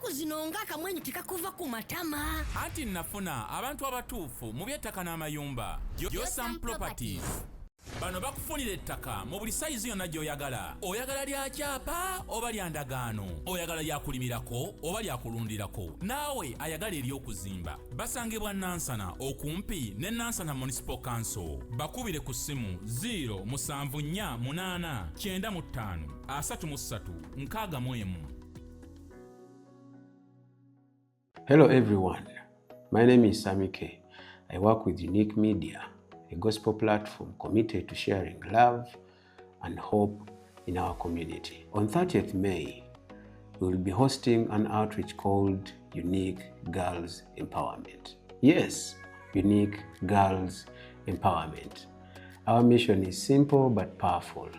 ennaku zino ng'akamwenyu tekakuva ku matama. Anti nafuna abantu abatuufu mu by'ettaka n'amayumba. Yosam Properties. Bano bakufunira ettaka mu buli sayizi yonna gy'oyagala. Oyagala lya kyapa oba lya ndagaano. Oyagala lya kulimirako oba lya kulundirako. Naawe ayagala ery'okuzimba. Basangibwa Nansana okumpi ne Nansana Municipal Council. Bakubire ku ssimu 0748935 Hello everyone, my name is Sammy K. I work with Unique Media, a gospel platform committed to sharing love and hope in our community. On 30th May, we will be hosting an outreach called Unique Girls Empowerment. Yes, Unique Girls Empowerment. Our mission is simple but powerful: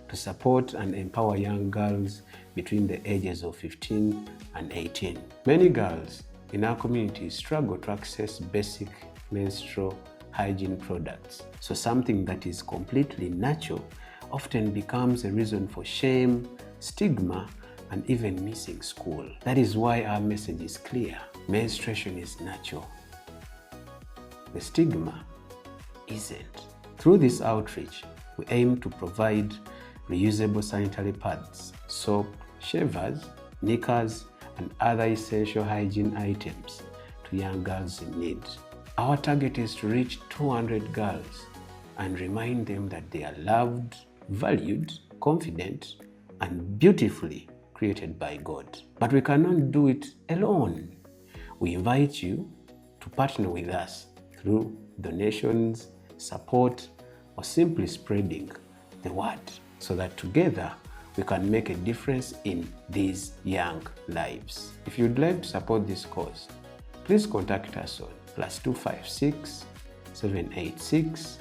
to support and empower young girls between the ages of 15 and 18. Many girls in our community struggle to access basic menstrual hygiene products. So something that is completely natural often becomes a reason for shame, stigma, and even missing school. That is why our message is clear. Menstruation is natural. The stigma isn't. Through this outreach, we aim to provide reusable sanitary pads, soap, shavers, knickers, and other essential hygiene items to young girls in need. Our target is to reach 200 girls and remind them that they are loved, valued, confident, and beautifully created by God. But we cannot do it alone. We invite you to partner with us through donations, support, or simply spreading the word so that together we can make a difference in these young lives. If you'd like to support this cause, please contact us on +256 786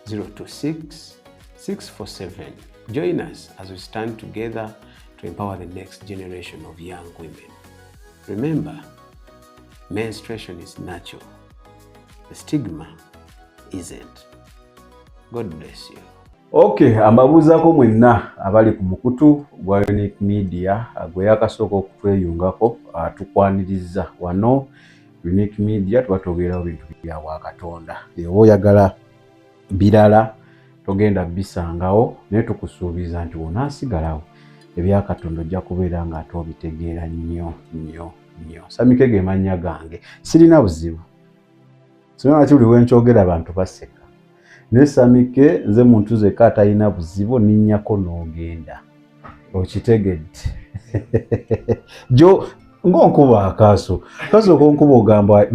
026 647. Join us as we stand together to empower the next generation of young women. Remember, menstruation is natural. The stigma isn't. God bless you. Okay, ambabuzaako mwenna abali ku mukutu gwa Unique Media gwe yakasooka okutweyungako tukwaniriza wano Unique Media twatogerawo bintu bya Katonda. Oba oyagala birala togenda bisangawo naye tukusuubiza nti wonaasigalawo ebya Katonda ojja kubeera nga ate obitegeera nnyo. Sammy K ge mannya gange. Sirina buzibu. Singa nti buli wenkyogera abantu baseka. Ne Sammy K nze muntu zeka atalina buzibu ninnyako n'ogenda. Okitegedde. Jo ngonkuba akaaso. Kaso konkuba ogamba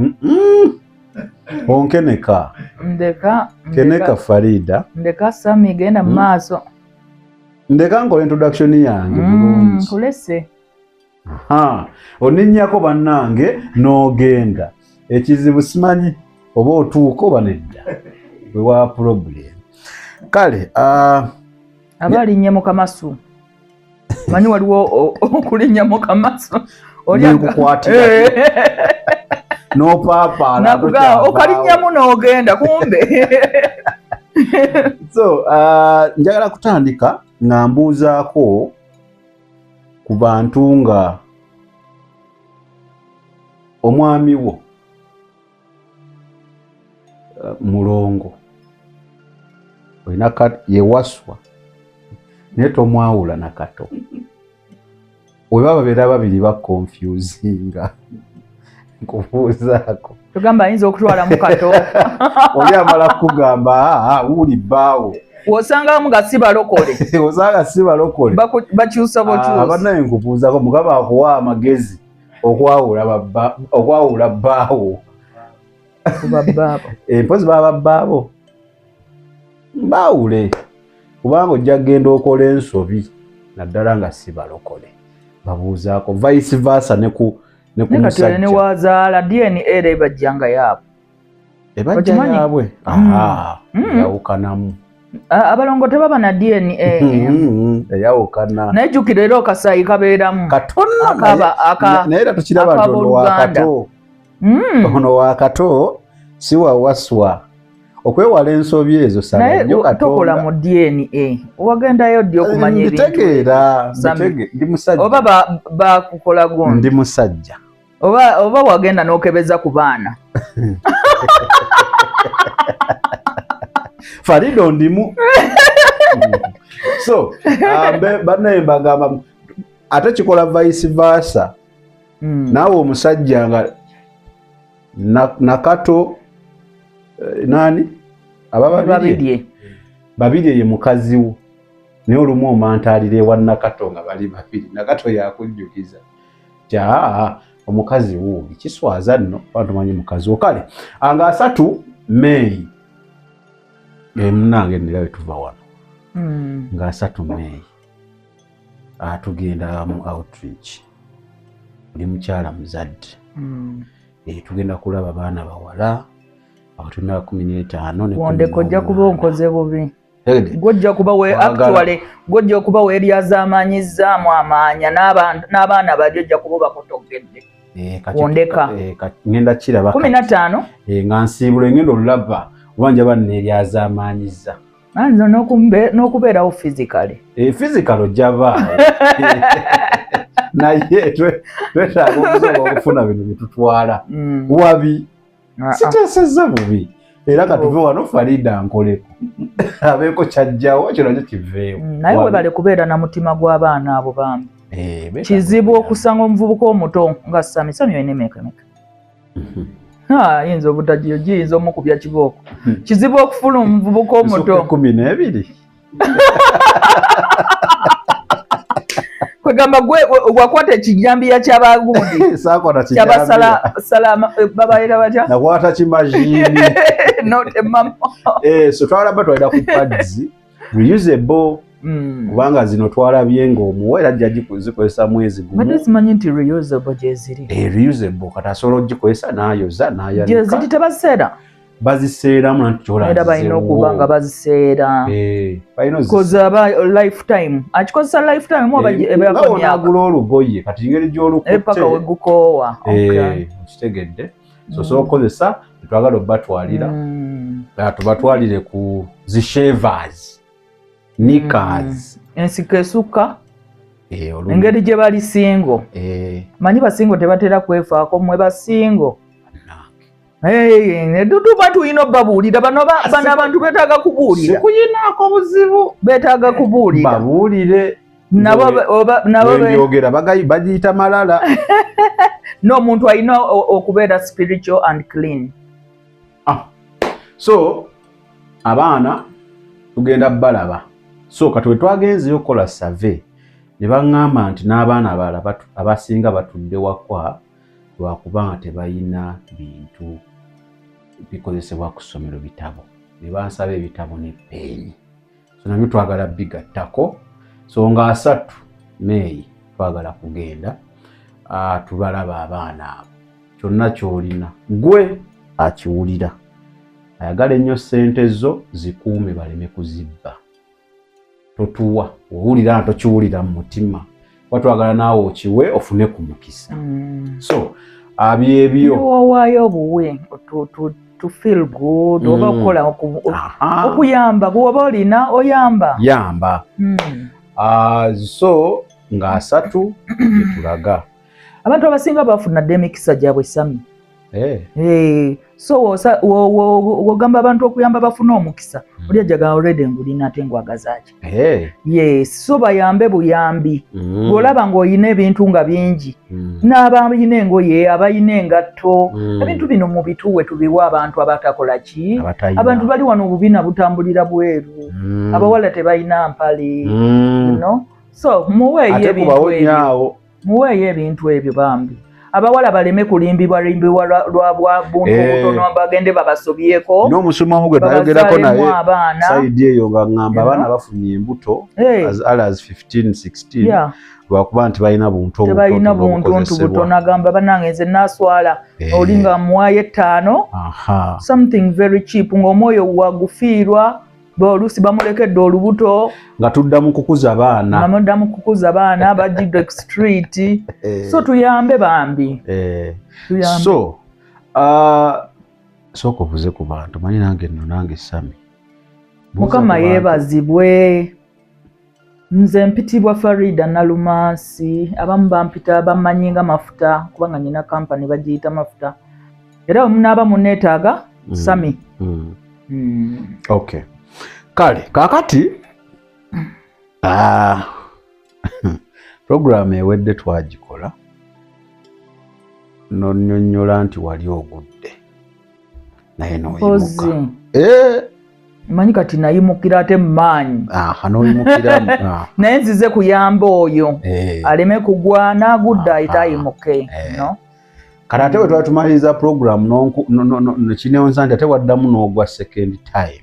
onkeneka. Ndeka Farida. Ndeka Sammy genda maaso. Ndeka ngola introduction yange bulungi. Kulese. Oninnyako bannange n'ogenda. Ekizibu simanyi oba otuuka oba nedda. We were problem. Kale, abalinnya mu kamasu. Manyi waliwo okulinnya mu kamasu. Olyakukwatira. No papa. Nakuga okalinnya n'ogenda kumbe. So, njagala kutandika nga mbuuzaako ku bantu nga omwami wo mulongo olina yewaswa naye tomwawula na kato oba babeera babiri bakonfusinga nkubuuzaako tugamba ayinza okutwala mu kato oli amala kugamba wuli bbaawo wosangamu nga si balokole osanga si balokole bakyusa bokyusa bannaye nkubuuzaako mugaba akuwa amagezi okwawula bbaawo empozi baba babo mbawule kubanga ojja kgenda okola ensobi naddala nga si balokole babuuzaako vice versa ne ku musajja ne wazaala DNA ebajjanga yaabwe ebajja yaabwe yawukanamu abalongo tebaba na DNA eyawukana naye jjukira era okasaayi kabeeramu katono naye era tukiraba nti ono wakato ono wakato si wawaswa okwewala ensobi ezo sala nnyo Katonda. Tokola mu DNA. Wagendayo ddi okumanya ebintu. Ntegeera, ndi musajja. Oba bakukola gundi. Ndi musajja. Oba wagenda n'okebeza ku baana. Farido ndimu. So, banaye bagamba ate kikola vice versa. Naawe omusajja nga nakato nani babiri ye mukazi wo naye olumu omantaalira ewa nakato nga bali babiri nakato yakujjukiza kya omukazi wo kiswaza nno bantumanyi mukazi wo kale anga 3 May munange ndirawe tuva wano nga 3 May tugenda mu outreach buli mukyala muzadde tugenda kulaba baana bawala abatuna 15 wondeko ojja kuba onkoze bubi gojja kuba we actually gojja kuba we eryazaamanyizaamu amaanya n'abaana bali ojja kuba bakotogedde wondeka ngenda kiraba 15 nga nsiibula ngenda olulaba obanja banne eryazaamanyizza anzo n'okubeerawo physically physical ojjaba naye twetaaga okusobola okufuna bino byetutwala wabi siteesezza bubi era nga tuve wano Farida nkoleko abeeko kyajjawo kyo nakyo kiveewo naye webale kubeera na mutima gw'abaana abo bambi kizibu okusanga omuvubuka omuto nga sami olina emyaka yinza obutagiyo giyinza omukubya kibooko kizibu okufuna omuvubuka omuto 12 kwegamba gwe wakwata ekijambiya ky'abagundi kyabasala babayira batya nakwata kimajini notemamo so twalaba twalira ku pads reusable kubanga zino twalabye ng'omuwera ajja gikozesa mwezi gumu bade simanyi nti reusable gyeziri reusable kati asobola ogikozesa n'ayoza n'ayanika gyeziri tebaseera baziseeramu nanti kyolazeewo balina okuba nga baziseera koza aba lifetime akikozesa lifetime oba nagula olugoye kati ngeri gy'olukutte paka wegukoowa kitegedde so sobola okukozesa tetwagala obatwalira tubatwalire ku zishavers nickers ensiko esukka engeri gye bali singo manyi basingo tebatera kwefaako mmwe basingo tuba tulina obbabuulira bano abantu beetaaga kubuulira sikuyinaako buzibu beetaaga kubuulira babuulire nabonyogera bagiyita malala n'omuntu alina okubeera spiritual and clean so abaana tugenda balaba so kati we twagenzeyo okukola survey ne baŋŋamba nti n'abaana abalala abasinga batudde wakwa lwakubanga tebalina bintu bikozesebwa ku ssomero bitabo ne bansaba ebitabo ne peeni so nabyo twagala bigattako so nga 3 May twagala kugenda tubalaba abaana abo kyonna kyolina gwe akiwulira ayagala ennyo ssente zo zikuume baleme kuzibba totuwa owulira tokiwulira mu mutima watwagala naawe okiwe ofune ku mukisa so abyebyo wawaayo obuwe to feel good oba okukola okuyamba bw'oba olina oyamba yamba so nga 3 tulaga abantu abasinga bafunadde emikisa gyabwe sami so wogamba abantu okuyamba bafuna omukisa oli ajjaga already ngulina ate ngwagazaki yes so bayambe buyambi bw'olaba ng'olina ebintu nga bingi n'abalina engoye abalina engatto ebintu bino mu bituwe tubiwa abantu abatakola ki abantu bali wano obubina butambulira bweru abawala tebalina mpale so muweeyo ebintu ebyo bambi abawala baleme kulimbibwa lwa buntu obutono bagende babasobyeko n'omusomamu gwe nayogerako naye sayidi eyo nga ngamba abaana bafunye embuto as 15-16 lwakuba nti balina buntu butono agamba banange nze naswala oli nga muwayo 5 something very cheap ng'omwoyo wagufiirwa oluusi bamulekedde olubuto nga tuddamu kukuza baana bagidde street so tuyambe bambi so soko vuze ku bantu manyi nange nno nange Sami Mukama yeebazibwe. Nze mpitibwa Farida Nalumansi, abamu bampita bamanyi nga Mafuta kubanga nyina kampani bagiyita Mafuta. Era munaaba munneetaaga Sami. Okay. Kale kakati program ewedde twagikola nonyonnyola nti wali ogudde naye noyimuka. Manyi kati nayimukira ate mmaanyi. Noyimukira naye nzize kuyamba oyo aleme kugwa n'agudde ayita ayimuke. Kati ate bwe twatumaliriza program kineonza nti ate waddamu n'ogwa second time.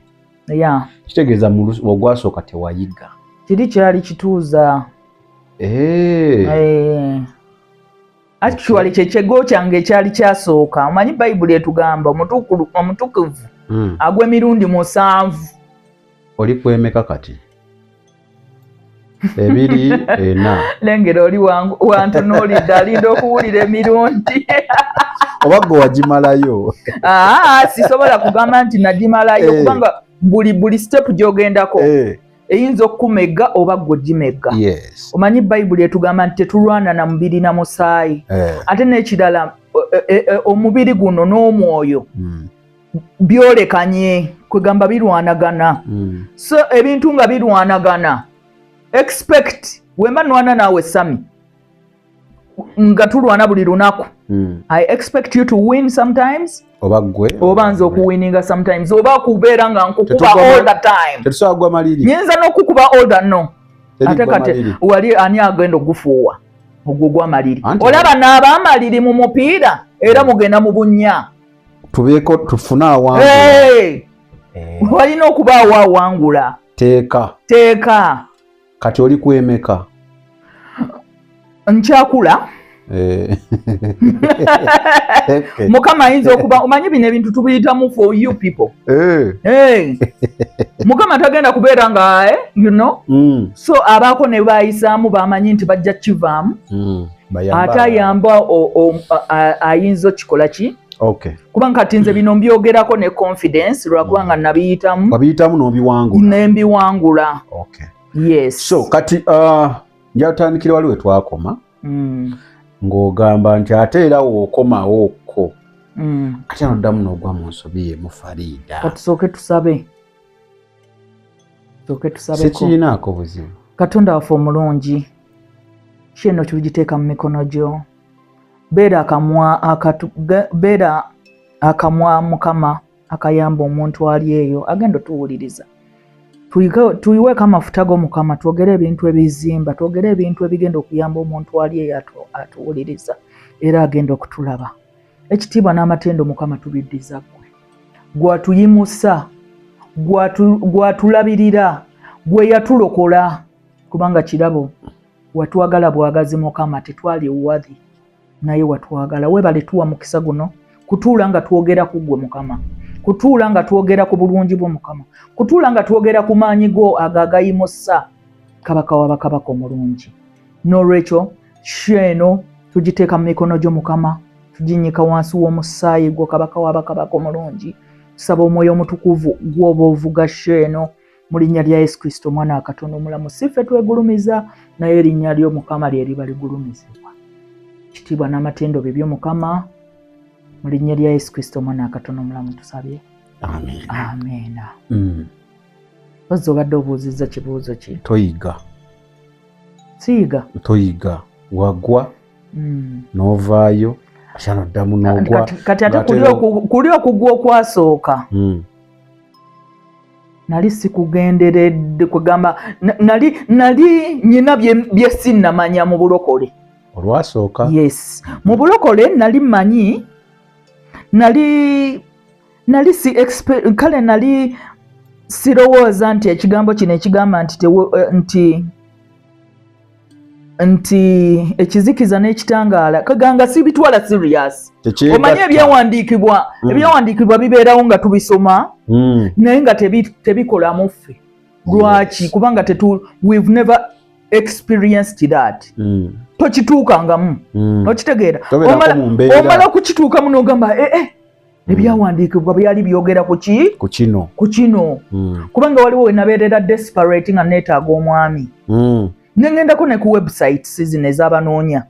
Kitegeeza ogwasooka tewayiga. Kiri kyali kituuza. Actually kyekego kyange ekyali kyasooka. Omanyi Bayibuli etugamba omutukuvu agwe mirundi 7. Oli kwemeka kati? 2 4. Lengera oli wantunuulidde alinda okuwulira emirundi. Oba gwe wagimalayo? Sisobola kugamba nti nagimalayo kubanga buli step gy'ogendako eyinza okkumegga oba gwe gimegga. Omanyi Bayibuli etugamba nti tetulwana na mubiri na musaayi. Ate n'ekirala omubiri guno n'omwoyo byolekanye kwegamba birwanagana. So ebintu nga birwanagana, expect wemba nwana naawe Sami nga tulwana buli lunaku, I expect you to win sometimes oba nze okuwininga sometimes oba kubeera nga nkukuba all the time. Tetusagwa maliri. Nyinza n'okukuba all the no. Ate kati wali ani agenda okufuuwa ogwo gwa maliri. Olaba n'abamaliri mu mupiira era mugenda mu bunnya. Tubeeko tufuna awangula. Walina okubaawo awangula. Teeka. Kati oli kwemeka? Nkyakula. Mukama ayinza okuba omanyi bino ebintu tubiyitamu for you people. Mukama tagenda kubeera nga you know. So abaako ne bayisaamu bamanyi nti bajja kivaamu. Ate ayamba ayinza okikola ki? Kubanga kati nze bino mbyogerako ne confidence lwakubanga nabiyitamu. Wabiyitamu n'obiwangula? Nembiwangula. Yes. So kati njatandikira waliwe twakoma. Ng'ogamba nti ate era wookomawo okko. Ate noddamu n'ogwa mu nsobi ye mu Farida. Katusooke tusabe. Sekiyinaako buzibu. Katonda waffe omulungi, kino tugiteeka mu mikono gyo. Beera akamwa Mukama akayamba omuntu ali eyo agenda tuwuliriza. Tuyiweeko amafuta go Mukama, twogere ebintu ebizimba, twogere ebintu ebigenda okuyamba omuntu ali eyo atuwuliriza era agenda okutulaba. Ekitiibwa n'amatendo Mukama tubiddiza ggwe. Gwatuyimusa, gwatulabirira, gwe yatulokola kubanga kirabo watwagala bwagazi Mukama, tetwali uwadhi naye watwagala. Webale tuwa mukisa guno kutuula nga twogera ku ggwe Mukama, kutuula nga twogera ku bulungi bwo Mukama, kutuula nga twogera ku maanyi go agagayimusa kabaka w'abakabaka omulungi. N'olwekyo sheno tugiteeka mu mikono gyo Mukama, tuginyika wansi w'omusaayi gwo kabaka w'abakabaka omulungi. Tusaba omwoyo omutukuvu gw'oba ovuga sheno mu linnya lya Yesu Kristo omwana wa Katonda omulamu. Si ffe twegulumiza naye erinnya lyo Mukama lye liba ligulumizibwa. Ekitiibwa n'amatendo bibyo Mukama mu linnya lya Yesu Kristo omwana wa Katonda omulamu tusabye. Amen. Ozzo obadde obuuzizza kibuuzo ki? Toyiga. Siyiga? Toyiga. Wagwa n'ovaayo ate noddamu n'ogwa. Kati ate kuli okugwa okwasooka nali sikugenderedde kugamba nali nyina bye sinnamanya mu bulokole. Olwasooka? Yes. Mu bulokole nali manyi kale nali sirowooza nti ekigambo kino ekigamba nti ekizikiza n'ekitangaala kaganga sibitwala serious. Omanyi ebyawandiikibwa bibeerawo nga tubisoma naye nga tebikolamu ffe. Lwaki? Kubanga we've never experienced that. Tokituukangamu. Okitegeera? Omala okukituukamu n'ogamba ebyawandiikibwa byali byogera ku kino kubanga waliwo wenabeerera desperate nga neetaaga omwami nengendako ne ku websites zino ez'abanoonya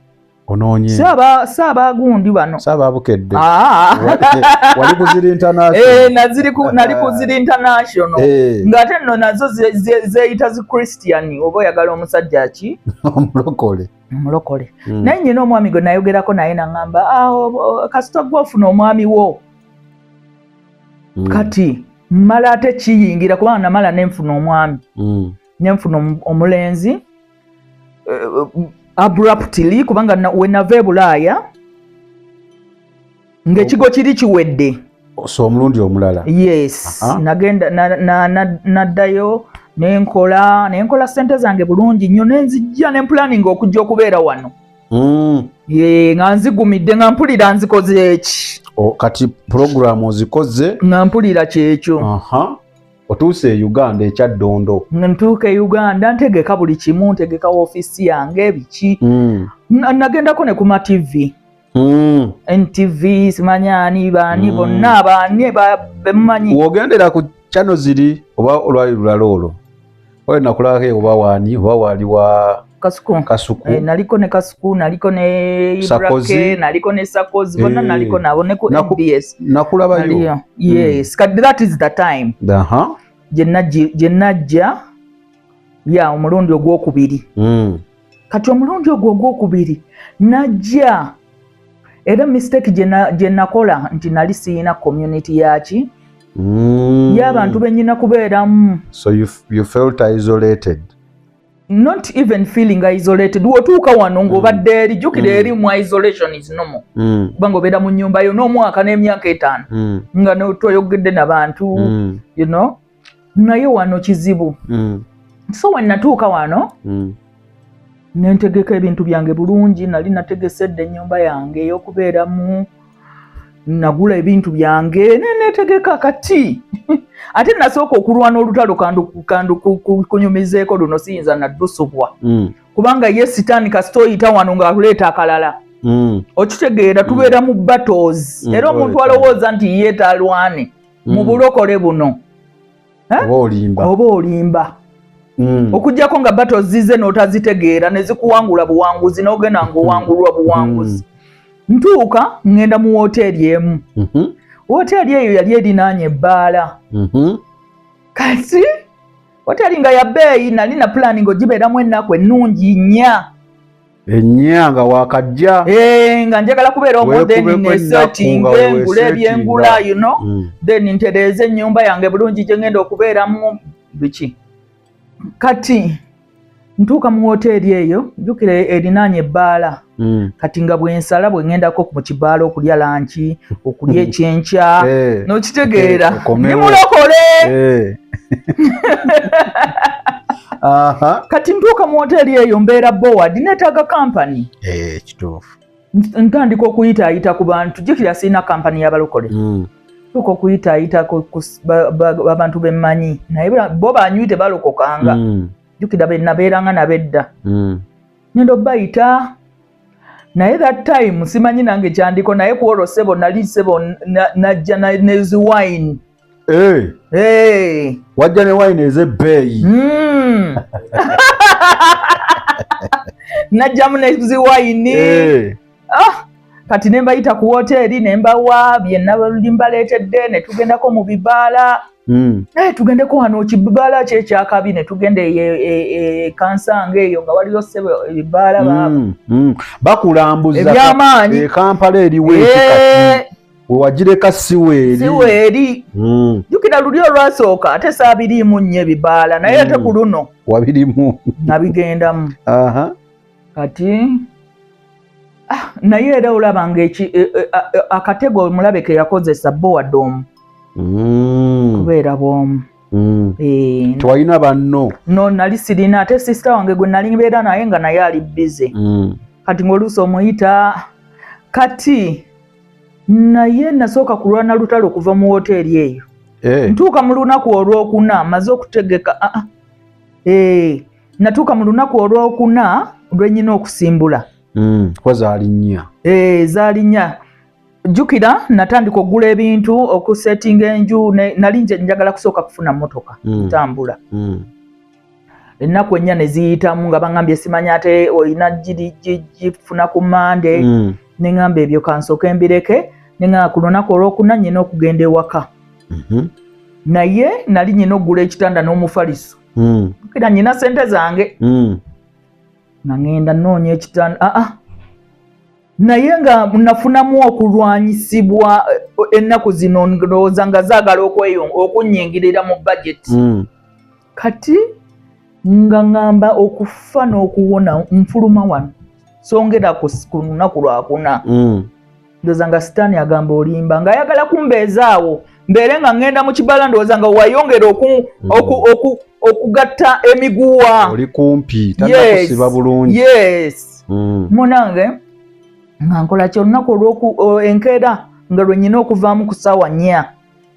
saabagundi bano saababukedde wali kuzira international nali kuzira international ng'ate nno nazo zeeyita zi Christian oba oyagala omusajja ki omulokole naye nyina omwami gwe nayogerako naye naŋŋamba kasita gwofuna omwami wo kati mmala ate kiyingira kubanga namala nenfuna omwami nenfuna omulenzi abruptly kubanga wenava Bulaaya ng'ekigo kiri kiwedde so omulundi omulala yes nagenda naddayo nenkola sente zange bulungi nnyo nenzijja nempulaninga okujja okubeera wano nga nzigumidde nga mpulira nzikoze eki kati program ozikoze nga mpulira kyekyo otuuse e Uganda ekyaddondo ntuuka e Uganda ntegeka buli kimu ntegeka woofiisi yange biki nagendako ne ku ma TV NTV simanyani baani bonna abaani bemumanyi wogendera ku channel ziri oba olwali lulala olwo oyo nakulako oba waani oba wali wa Kasuku naliko ne Kasuku naliko ne Ibrake naliko ne Sakozi bonna naliko nabo ne ku NBS nakulabayo yes that is the time jenajja ya omulundi ogwokubiri kati omulundi ogwokubiri najja era mistake je nakola nti nali siina community yaki y'abantu benyina kubeeramu so you felt isolated not even feeling isolated wotuuka wano ng'obadde eri jjukira erimu isolation is normal kubanga obeera mu nnyumba yo n'omwaka n'emyaka 5 nga toyogedde n'abantu you know naye wano kizibu so when natuuka wano nentegeka ebintu byange bulungi nali nategesedde ennyumba yange ey'okubeeramu nagula ebintu byange nenetegeka kati ate nasooka okulwana olutalo kandu kunyumizeeko luno siyinza naddusubwa kubanga ye sitaani kasita oyita wano ng'aleeta akalala okitegeera tubeera mu battles era omuntu alowooza nti ye talwane mu bulokole buno oba olimba okujjako nga battles zize n'otazitegeera ne zikuwangula buwanguzi n'ogenda ng'owangulwa buwanguzi ntuuka ngenda mu woteeri emu woteeri eyo yali erinaanye ebbaala kati woteeri nga ya bbeeyi nali na planning ogibeeramu ennaku ennungi nnya nga wakajja nga njagala kubeera omwo then nesettinge ngula ebyengula you know then ntereeze ennyumba yange bulungi gye ngenda okubeeramu biki kati ntuuka mu woteeri eyo jjukira erinaanye ebbaala kati nga bwensala bwe ngendako mu kibaala okulya lanki okulya ekyenkya n'okitegeera ndi mulokole kati ntuuka mu woteeri eyo mbeera board neetaaga kampani kituufu ntandika okuyitaayita ku bantu jjukira sirina kampani y'abalokole tuuka okuyitaayita abantu bemmanyi naye bo banywi tebalokokanga jjukira benabeeranga nabedda ngenda obayita naye that time simanyi nange kyandiko naye ku olwo sebo nali sebo najja nezi wine wajja ne wine ez'ebbeeyi najjamu nezi wine kati ne mbayita ku woteeri ne mbawa byenali mbaleetedde ne tugendako mu bibaala tugendeko wano kibaala kyekyakabi ne tugenda Kansanga eyo nga waliyo ssebo ebibaala baabo bakulambuza ebyamaanyi Kampala eriwo ekikati wewagireka siweeri jjukira luli olwasooka ate saabiriimu nnyo ebibaala naye ate ku luno wabirimu nabigendamu kati naye era olaba nga akatego omulabe ke yakozesa bowadom kubeera bwomu tewalina banno no nali sirina ate sisita wange gwe nali mbeera naye nga naye ali bize kati ng'oluusi omuyita kati naye nasooka kulwana lutalo okuva mu woteeri eyo ntuuka mu lunaku olwokuna maze okutegeka natuuka mu lunaku olwokuna lwenyina okusimbula kuba zaali nnya zaali nnya jukira natandika okugula ebintu okusettinga enju nali njagala kusooka kufuna mmotoka ntambula ennaku ennya ne ziyitamu nga baŋŋambye simanya ate olina gifuna ku Mande ne ŋŋamba ebyo kansooke mbireke ne ŋŋamba ku lunaku olwokuna nnyina okugenda ewaka naye nali nnyina okugula ekitanda n'omufaliso jukira nnyina ssente zange nga ŋŋenda nnoonya ekitanda naye nga nafunamu okulwanyisibwa ennaku zino ndowooza nga zaagala okunnyingirira mu budget kati nga ŋŋamba okufa n'okuwona nfuluma wano songera ku lunaku lwakuna ndowooza nga sitaani agamba olimba ng'ayagala kumbeezaawo mbeere nga ŋŋenda mu kibala ndowooza nga wayongera okugatta emiguwa oli kumpi tannakusiba bulungi munange nga nkola ki olunaku enkeera nga lwe nnyina okuvaamu ku ssaawa 4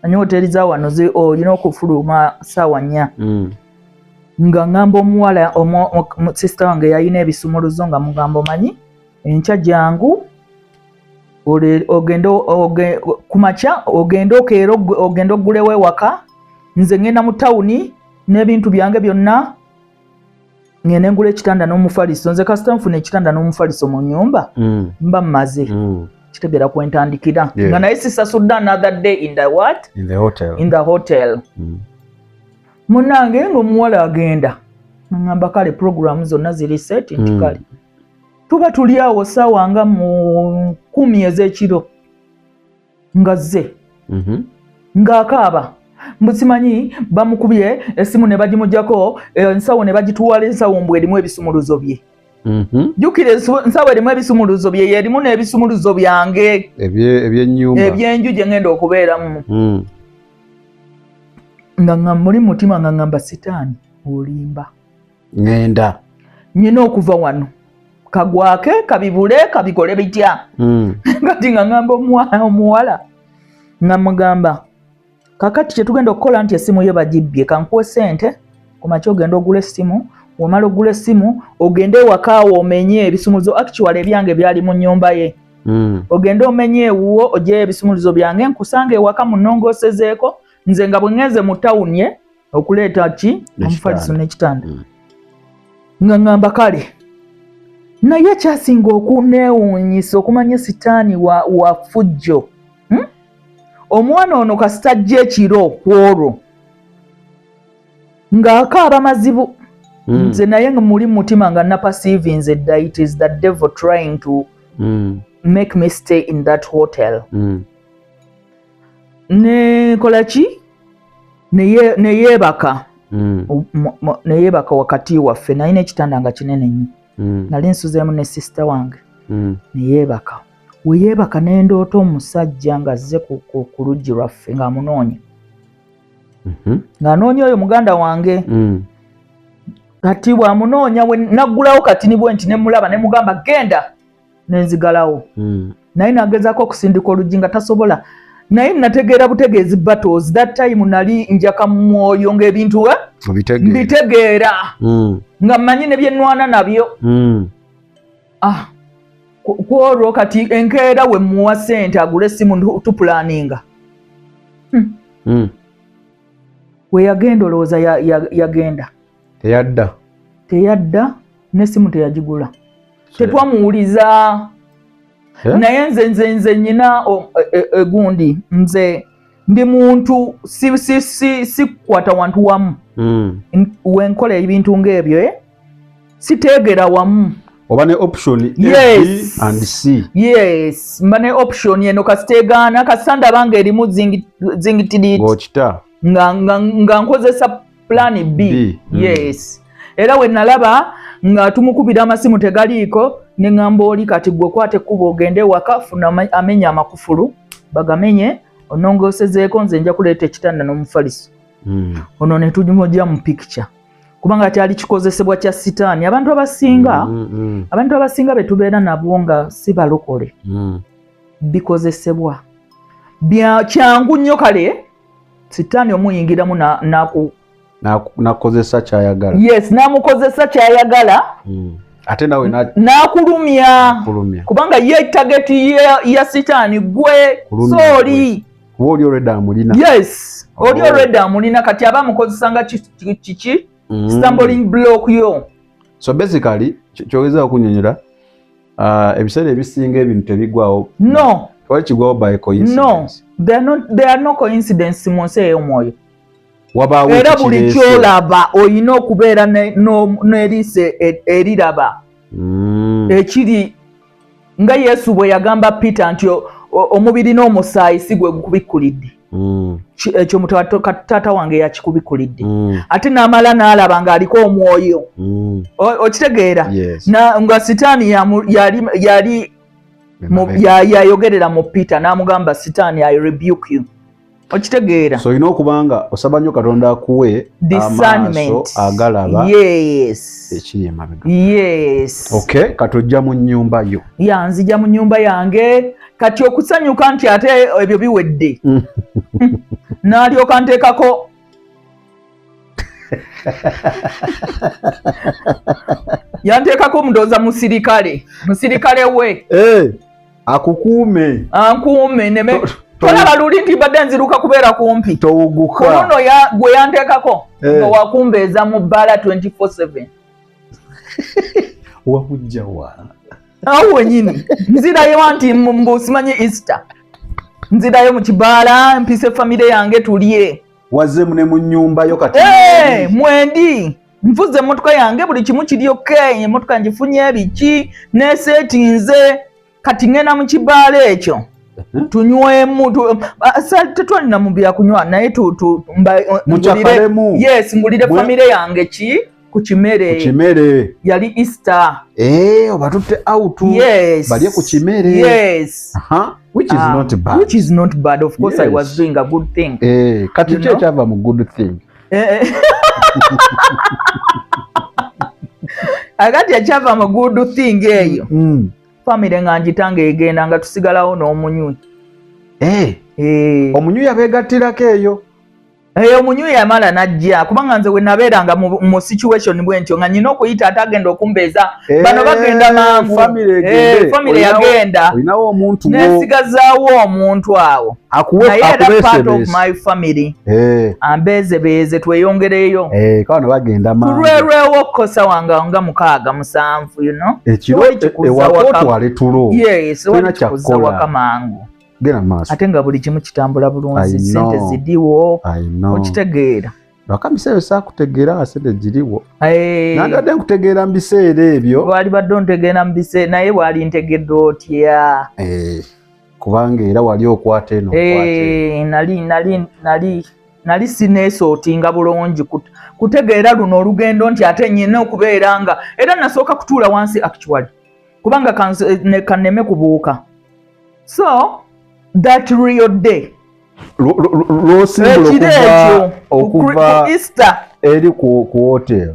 anye hoteri za wano olina okufuluma ssaawa 4 nga ŋŋamba omuwala sisita wange yalina ebisumuluzo nga mugamba omanyi enkya jangu kumakya ogenda okeera ogenda oggulewo ewaka nze ŋŋenda mu tawuni n'ebintu byange byonna ngende ngula ekitanda n'omufaliso nze kasita nfuna ekitanda n'omufaliso mu nnyumba mba mmaze kitegeera kwentandikira nga naye sisasudde another day in the hotel munnange ng'omuwala agenda ngamba kale programu zonna ziri set nti kale tuba tuli awo ssaawa nga mu 10 ez'ekiro nga zze ng'akaaba mbusimanyi bamukubye essimu ne bagimugyako ensawo ne bagituwala ensawo mbwe erimu ebisumuluzo bye jukira ensawo erimu ebisumuluzo bye yerimu n'ebisumuluzo byange ebyenju gye ngenda okubeeramu nga muli mutima nga ŋŋamba sitaani olimba ŋŋenda nnyina okuva wano kagwake kabibule kabikole bitya kati nga ŋŋamba omuwala nga mugamba kakati kyetugenda okukola nti essimu ye bagibbye kankuwe ssente kumakya ogenda ogula essimu wamala ogula essimu ogende ewaka awo omenye ebisumuluzo actually ebyange byali mu nnyumba ye ogende omenye ewuwo ogyeyo ebisumuluzo byange nkusanga ewaka munongosezeeko nze nga bwe ŋŋenze mu tawuni ye okuleeta ki omufaliso n'ekitanda nga ŋŋamba kale naye kyasinga okuneewuunyisa okumanya sitaani wa fujjo omwana ono kasita ajja ekiro kwolwo ng'akaaba mazibu nze naye muli mutima nga napasiivinze dda it is the devil trying to make me stay in that hotel nekola ki neyeebaka wakati waffe nalina ekitanda nga kinene nnyo nali nsuzeemu ne sisita wange neyeebaka weyeebaka nendoota omusajja ng'azze ku luggi lwaffe ng'amunoonya ng'anoonya oyo muganda wange kati bw'amunoonya naggulawo kati nibwe nti nemulaba nemugamba genda nenzigalawo naye nagezaako okusindika oluggi nga tasobola naye nategeera butegeezi battles that time nali njaka mu mwoyo ng'ebintu mbitegeera nga mmanyi ne bye nnwana nabyo kwolwo kati enkeera we muwa ssente agula essimu tupulaninga we yagenda olowooza yagenda teyadda n'essimu teyagigula tetwamuwuliza naye nze nnyina egundi nze ndi muntu sikwata wantu wamu wenkola ebintu ng'ebyo siteegera wamu oba ne option A, B and C. Yes, mba ne option eno kasitegaana kasanda bange erimu zingitiriti ng'okita nga nkozesa plan B. Yes. Era we nalaba nga tumukubira amasimu tegaliiko ne ŋŋamba oli kati gwe kwate kuba ogende waka funa amenya amakufulu bagamenye onongosezeeko nze nja kuleeta ekitanda n'omufaliso. Ono ne tujumujja mu picture. Kubanga kyali kikozesebwa kya sitaani abantu abasinga betubeera nabo nga si balokole bikozesebwa kyangu nnyo kale sitaani omuyingiramu nakozesa kyayagala. Yes, namukozesa kyayagala ate nawe nakulumya kubanga ye target ya sitaani gwe sorry oli already amulina. Yes, oli already amulina kati abamukozesanga kiki stumbling block yo. So basically kyogeza okunyonyera ebiseera ebisinga ebintu tebigwawo. No. Twali kigwawo by coincidence. No, there are no coincidence mu nsi ey'omwoyo. Wabaawo era buli kyolaba olina okubeera n'eriise eriraba ekiri nga Yesu bwe yagamba Peter nti omubiri n'omusaayi si gwe gukubikkulidde. Ekyo taata wange yakikubikulidde. Ate n'amala n'alaba ng'aliko omwoyo. Okitegeera? Nga sitaani yali yayogerera mu Peter n'amugamba sitaani I rebuke you. Okitegeera? So olina okubanga osaba nnyo Katonda akuwe amaaso agalaba ekiri emabega. Yes. Okay, katojja mu nnyumba yo. Nzija mu nnyumba yange kati okusanyuka nti ate ebyo biwedde. N'alyoka nteekako yanteekako omudooza musirikale we akukuume ankuume tolaba luli nti badde nziruka kubeera kumpi towuguka konono gwe yanteekako nga wakumbeeza mu bbala 24/7 wakujjawa awo wenyini nzirayo anti mbusimanyi Easter nzirayo mu kibaala mpise famire yange tulye wazemu ne mu nnyumba yo kati mwendi nvuze emmotoka yange buli kimu kiri okay emmotoka ngifunye ebiki nesetinze kati ngenda mu kibaala ekyo tunywemu tetwalina mu bya kunywa naye ngulire famire yange ki ku kimere yali Easter oba tutte out balye ku kimere which is not bad of course. I was doing a good thing kati kyava mu good thing agati akyava mu good thing eyo famire nga njitanga egenda nga tusigalawo n'omunywi omunywi yabeegattirako eyo omunywi yamala najja kubanga nze we nabeeranga mu situation bwe ntyo nga nyina okuyita ate agenda okumbeeza bano bagenda mangu famire yagenda nesigazaawo omuntu awo naye era part of my family ambeezebeeze tweyongereyo tulwerwewo okkosa wange nga 6-7 ewakotwale tulo kikuza waka mangu ate nga buli kimu kitambula bulungi sente zidiwo okitegeera lwaka biseera saakutegeera sente ziriwo nagadde nkutegeera mu biseera ebyo wali badde ontegeera mu biseera naye wali ntegedde otya kubanga era wali okwata eno nali sineesootinga bulungi kutegeera luno olugendo nti ate nyina okubeera nga era nasooka kutuula wansi actually kubanga kanneme kubuuka so that real day okuva Easter eri ku hotel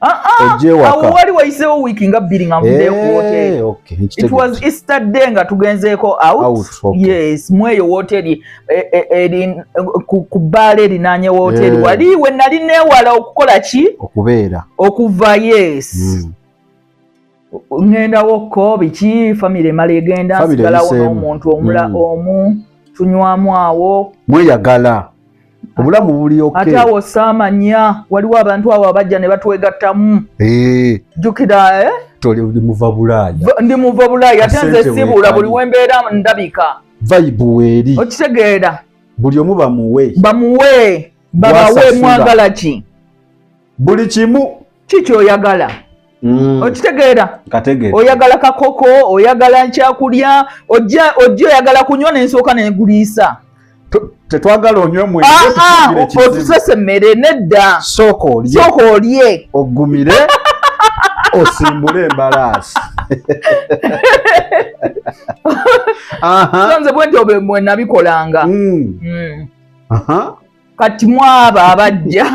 awo wali wayiseewo wiiki nga 2 nga nvuddeyo ku hotel it was Easter day nga tugenzeeko out yes mweyo hoteli ku bbaala erinaanye hoteli wali we nali neewala okukola ki okuva yes ngendawo ko biki famire emala egenda nsigalawo n'omuntu omu tunywamu awo mweyagala obulamu buli ate awo saamanya waliwo abantu awo abajja ne batwegattamu jjukira ndi muva bulaaya ate nze sibula buli wembeera ndabika vibe weeri okitegeera buli omu bamuwe babawe mwagala ki buli kimu kikyoyagala okitegeera oyagala kakoko oyagala nkyakulya ojja oyagala kunywa nensooka neguliisa tetwagala onywe mwenge otusese emmere nedda sooka olye ogumire osimbule embalaasi nze bwe nti bwe nabikolanga kati mwaba abajja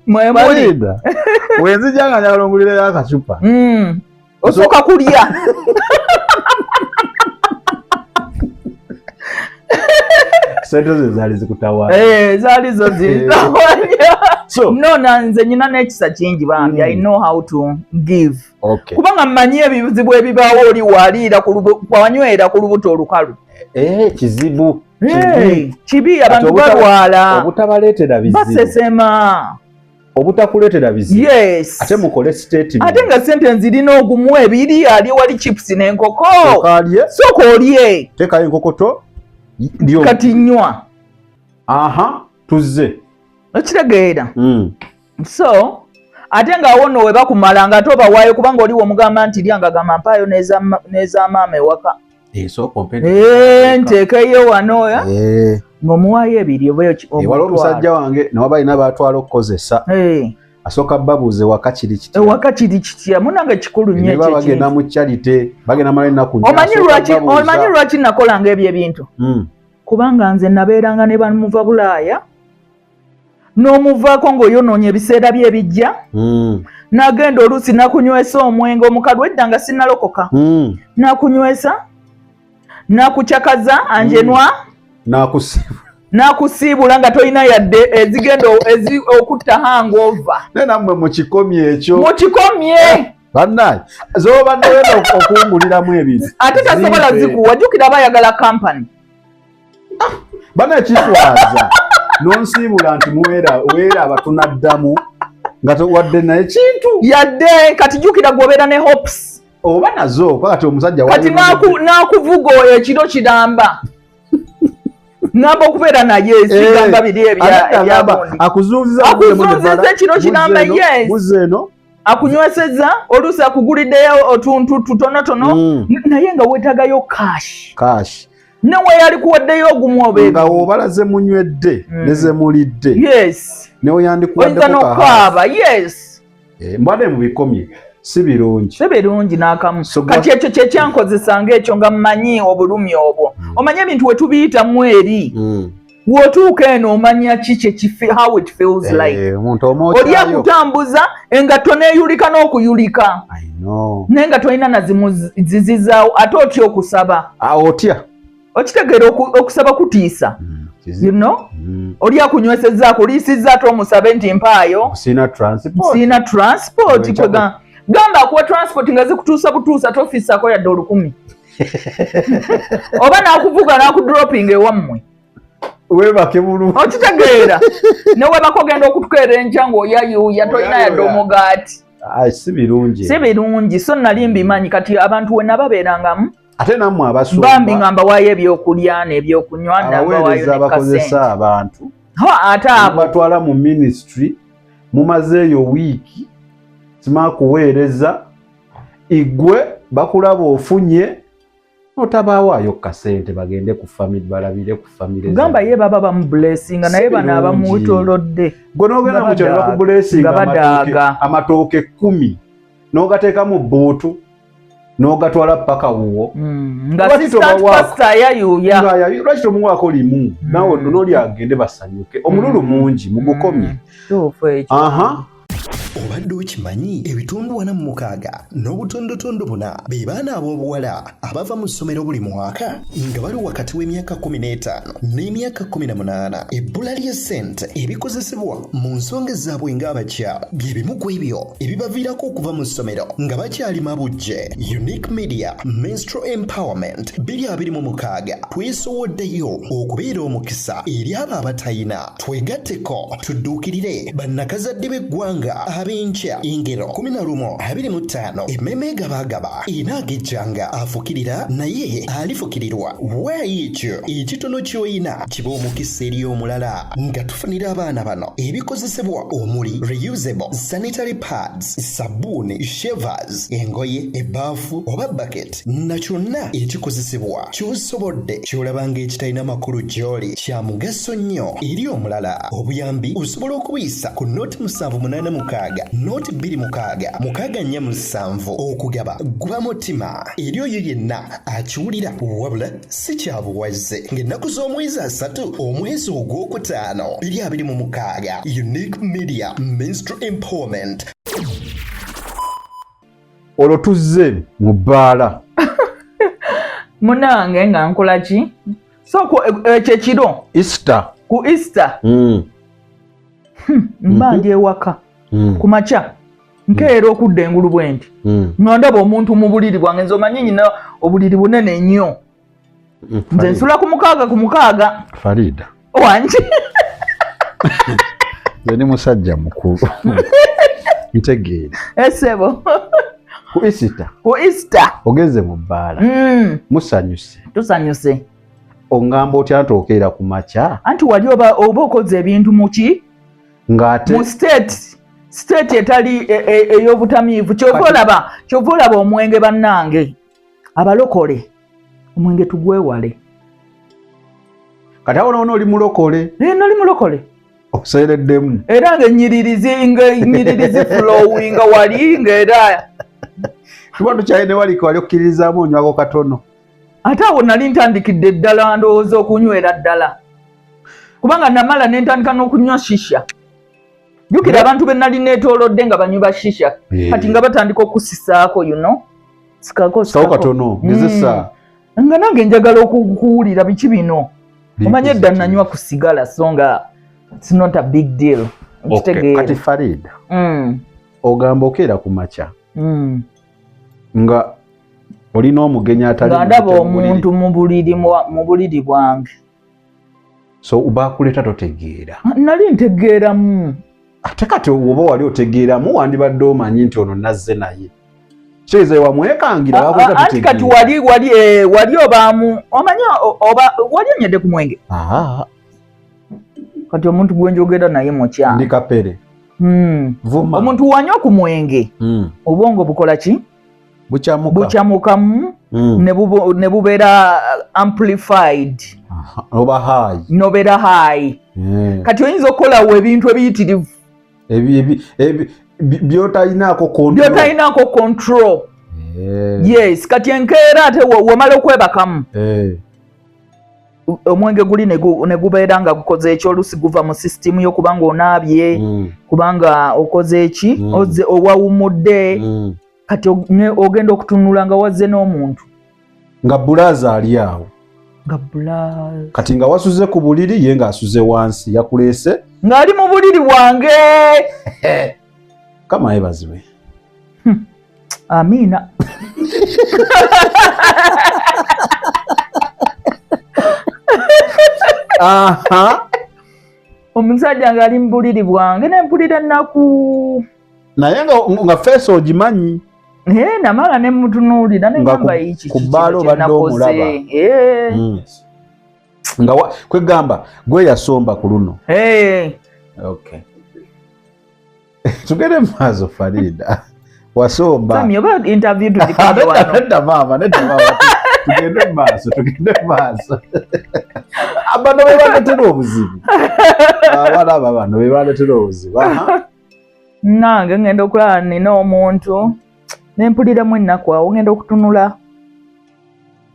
mwemulida wenzija nga njagala ongulireyo akacupa osooka kulya sente ze zaali zikutawa zaali zo zitawanya so no nanze nyina n'ekisa kingi bambi I know how to give kubanga mmanyi ebizibu ebibaawo oli waliira wanywera ku lubuto olukalu kizibu kibi abantu balwala obutabaleetera bizibu basesema obutakuleetera bizibu yes ate mukole statement ate nga sente nzirina ogumu ebiri ali wali chips n'enkoko sooka olye teekayo enkokoto kati nywa tuzze okitegeera so ate ngaawo nno we bakumalanga ate obawaayo kubanga oliwo omugamba nti lyanga gamba mpaayo n'ez'amaama ewaka nteekeyo wano ng'omuwaayo ebiri waliwo omusajja wange nawe balina batwala okukozesa asooka babuuze waka kiri kitya ewaka kiri kitya munange kikulu nnyo ekyo bagenda mu charity bagenda mala ennaku omanyi lwaki nakolanga ebyo ebintu kubanga nze nabeeranga ne bamuva Bulaaya n'omuvaako ng'oyonoonye ebiseera bye ebijja n'agenda oluusi nakunywesa omwenge omukalu edda nga sinnalokoka nakunywesa nakucakaza anjenwa nakusiibula nga tolina yadde ezigenda okutta hangover nammwe mukikomye ekyo mukikomye bannaye zobaddeyo okunguliramu ebintu ate tasobola zikuwa jjukira bayagala kampani bannaye kitwaza nonsiibula nti weera abatunaddamu nga wadde naye kintu yadde kati jjukira gwobeera ne hopes oba nazo kati omusajja kati n'akuvuga ekiro kiramba ngamba okubeera naye sigamba biri ebyakuzuuziza ekiro kiramba eno akunywesezza oluusi akuguliddeyo otuntu tutonotono naye nga weetagayo kashi newe yali kuwaddeyo ogumu obeera nga wobalaze munywedde nezemulidde yes newe yandikuwaddeko nokaaba yes mbadde mu bikomye si birungi n'akamu kati ekyo kyekyankozesanga ekyo nga mmanyi obulumi obwo omanye ebintu wetubiyitamu eri wotuuka eno omanya how it feels like oli akutambuza engatto neeyulika n'okuyulika naye nga tolina nazimuzizizaawo ate otya okusaba otya okitegeera okusaba kutiisa you know oli akunywesezzaako oliisizza ate omusabe nti mpaayo siina transport gamba akuwa transport nga zikutuusa butuusa tofiisako yadde 10 oba n'akuvuga n'akudroping ewammwe webake bulu okitegeera newebaka ogenda okutukeera enkya ng'oyayuuya tolina yadde omugaati si birungi so nali mbimanyi kati abantu wena babeerangamu ate nammwe abasumba bambi ngamba waayo ebyokulya n'ebyokunywa abaweereza abakozesa abantu ate abo batwala mu ministry mumazeeyo wiiki simala kuweereza igwe bakulaba ofunye notabawaayo kasente bagende ku family balabire ku family gamba ye baba bamublessinga naye bano abamuwitolodde gwe n'ogenda mu kyalo bakublessinga amatooke 10 n'ogateeka mu bbuutu n'ogatwala paka wuwo lwaki tomuwaako limu nawe n'oli agende basanyuke omululu mungi mugukomye obadde okimanyi ebitundu 46 n'obutondotondo 4 be baana ab'obuwala abava mu ssomero buli mwaka nga bali wakati w'emyaka 15 n'emyaka 18 ebbula lya ssente ebikozesebwa mu nsonga zaabwe ng'abakyala bye bimu ku ebyo ebibaviirako okuva mu ssomero nga bakyali mabujje. Unique Media Menstrual Empowerment 2026 twesowoddeyo okubeera omukisa eri abo abatayina. Twegatteko tudduukirire bannakazadde b'eggwanga abenkya ingero 11:25 emmeme gabagaba inaagejjanga afukirira naye alifukirirwa waayi ekyo ekitono ky'oyina kiba omukisa eri omulala nga tufunira abaana bano ebikozesebwa omuli reusable sanitary pads, sabbuuni, shavers, engoye, ebbaafu oba bucket na kyonna ekikozesebwa ky'osobodde ky'olabanga ekitalina makulu gy'oli kya mugaso nnyo eri omulala. Obuyambi osobola okubuyisa ku noti 786 noti 26 okugaba guba mutima eri oyo yenna akiwulira wabula si kyabuwaze ng'ennaku z'omwezi 3 omwezi ogwokutaano 2026. Unique Media Menstrual Empowerment. Olwo tuzze mu bbaala munange nga nkola ki So kyekiro Easter. Ku Easter. Mba ndi ewaka. Ku makya. Nkeera okudda engulu bwe nti. Nga ndaba omuntu mu buliri bwange nze omanyi nyina obuliri bunene nnyo. Nze nsula ku mukaaga. Farida. Wangi. Nze ni musajja mukulu. Ntegeera. Esebo. Ku Easter. Ogeze mu bbaala. Musanyuse. Tusanyuse. Ongamba otya ntokeera ku makya? Anti wali oba okoze ebintu muki? Ngate. Mu state etali ey'obutamiivu. Kyova olaba omwenge bannange. Abalokole. Omwenge tugwewale. Kati awo nono oli mulokole. Nali mulokole. Oseereddemu. Era ng'ennyiririzi flowing wali ng'era. Kibantu kyaye ne wali okkirizaamu onywako katono. Ate awo nali ntandikidde ddala ndowooza okunywera ddala. Kubanga namala ne ntandika n'okunywa shisha. Jjukira abantu be nali neetoolodde nga banywi ba shisha. Kati nga batandika okusisaako, Sikako katono. Ngezesa. Nga nange njagala okuwulira biki bino. Omanye edda nanywa ku sigala so nga it's not a big deal. Kati Farida. Ogamba okeera ku makya. Nga olina omugenyi atali nga ndaba omuntu mu buliri bwange. So ubakuleta totegeera. Nali ntegeeramu. Ate kati oba wali otegeeramu wandibadde omanyi nti ono nazze naye. Kyeze wamwekangira wakuleta totegeera. Anti kati wali obaamu omanyi wali onyedde ku mwenge. Kati omuntu gwe njogera naye mukyama. Ndi kapere. Vuma. Omuntu wanywa ku mwenge. Obwongo bukola ki? Buchamukamu. Ne bubeera amplified. Nobeera high. Kati oyinza okukolawo ebintu ebiyitirivu. Byotayinaako control. Yes, kati enkeera ate wamala okwebakamu. Omwenge guli ne gubeera nga gukoze ekyolusi guva mu system yo kubanga onaabye, kubanga okoze eki, owawumudde, kati ogenda okutunula nga wazze n'omuntu. Nga bulaza ali awo. Kati nga wasuze ku buliri ye nga asuze wansi yakuleese. Nga ali mu buliri bwange. Kama ebazibwe. Amina. Omusajja nga ali mu buliri bwange nempulira nnaku. Naye nga feesi ogimanyi. Namala ne mutunuulira ne ngamba iki kubbaala obadde omulaba. Nga kwegamba gwe yasomba ku luno. Okay. Tugende maaso Farida. Wasomba. Sami oba interview tudikande wano. Nenda mama. Tugende maaso. Abano bebaletera obuzibu. Abalaba bano bebaletera obuzibu. Nange ngenda okulaba nina omuntu nempuliramu ennaku awo ngenda okutunula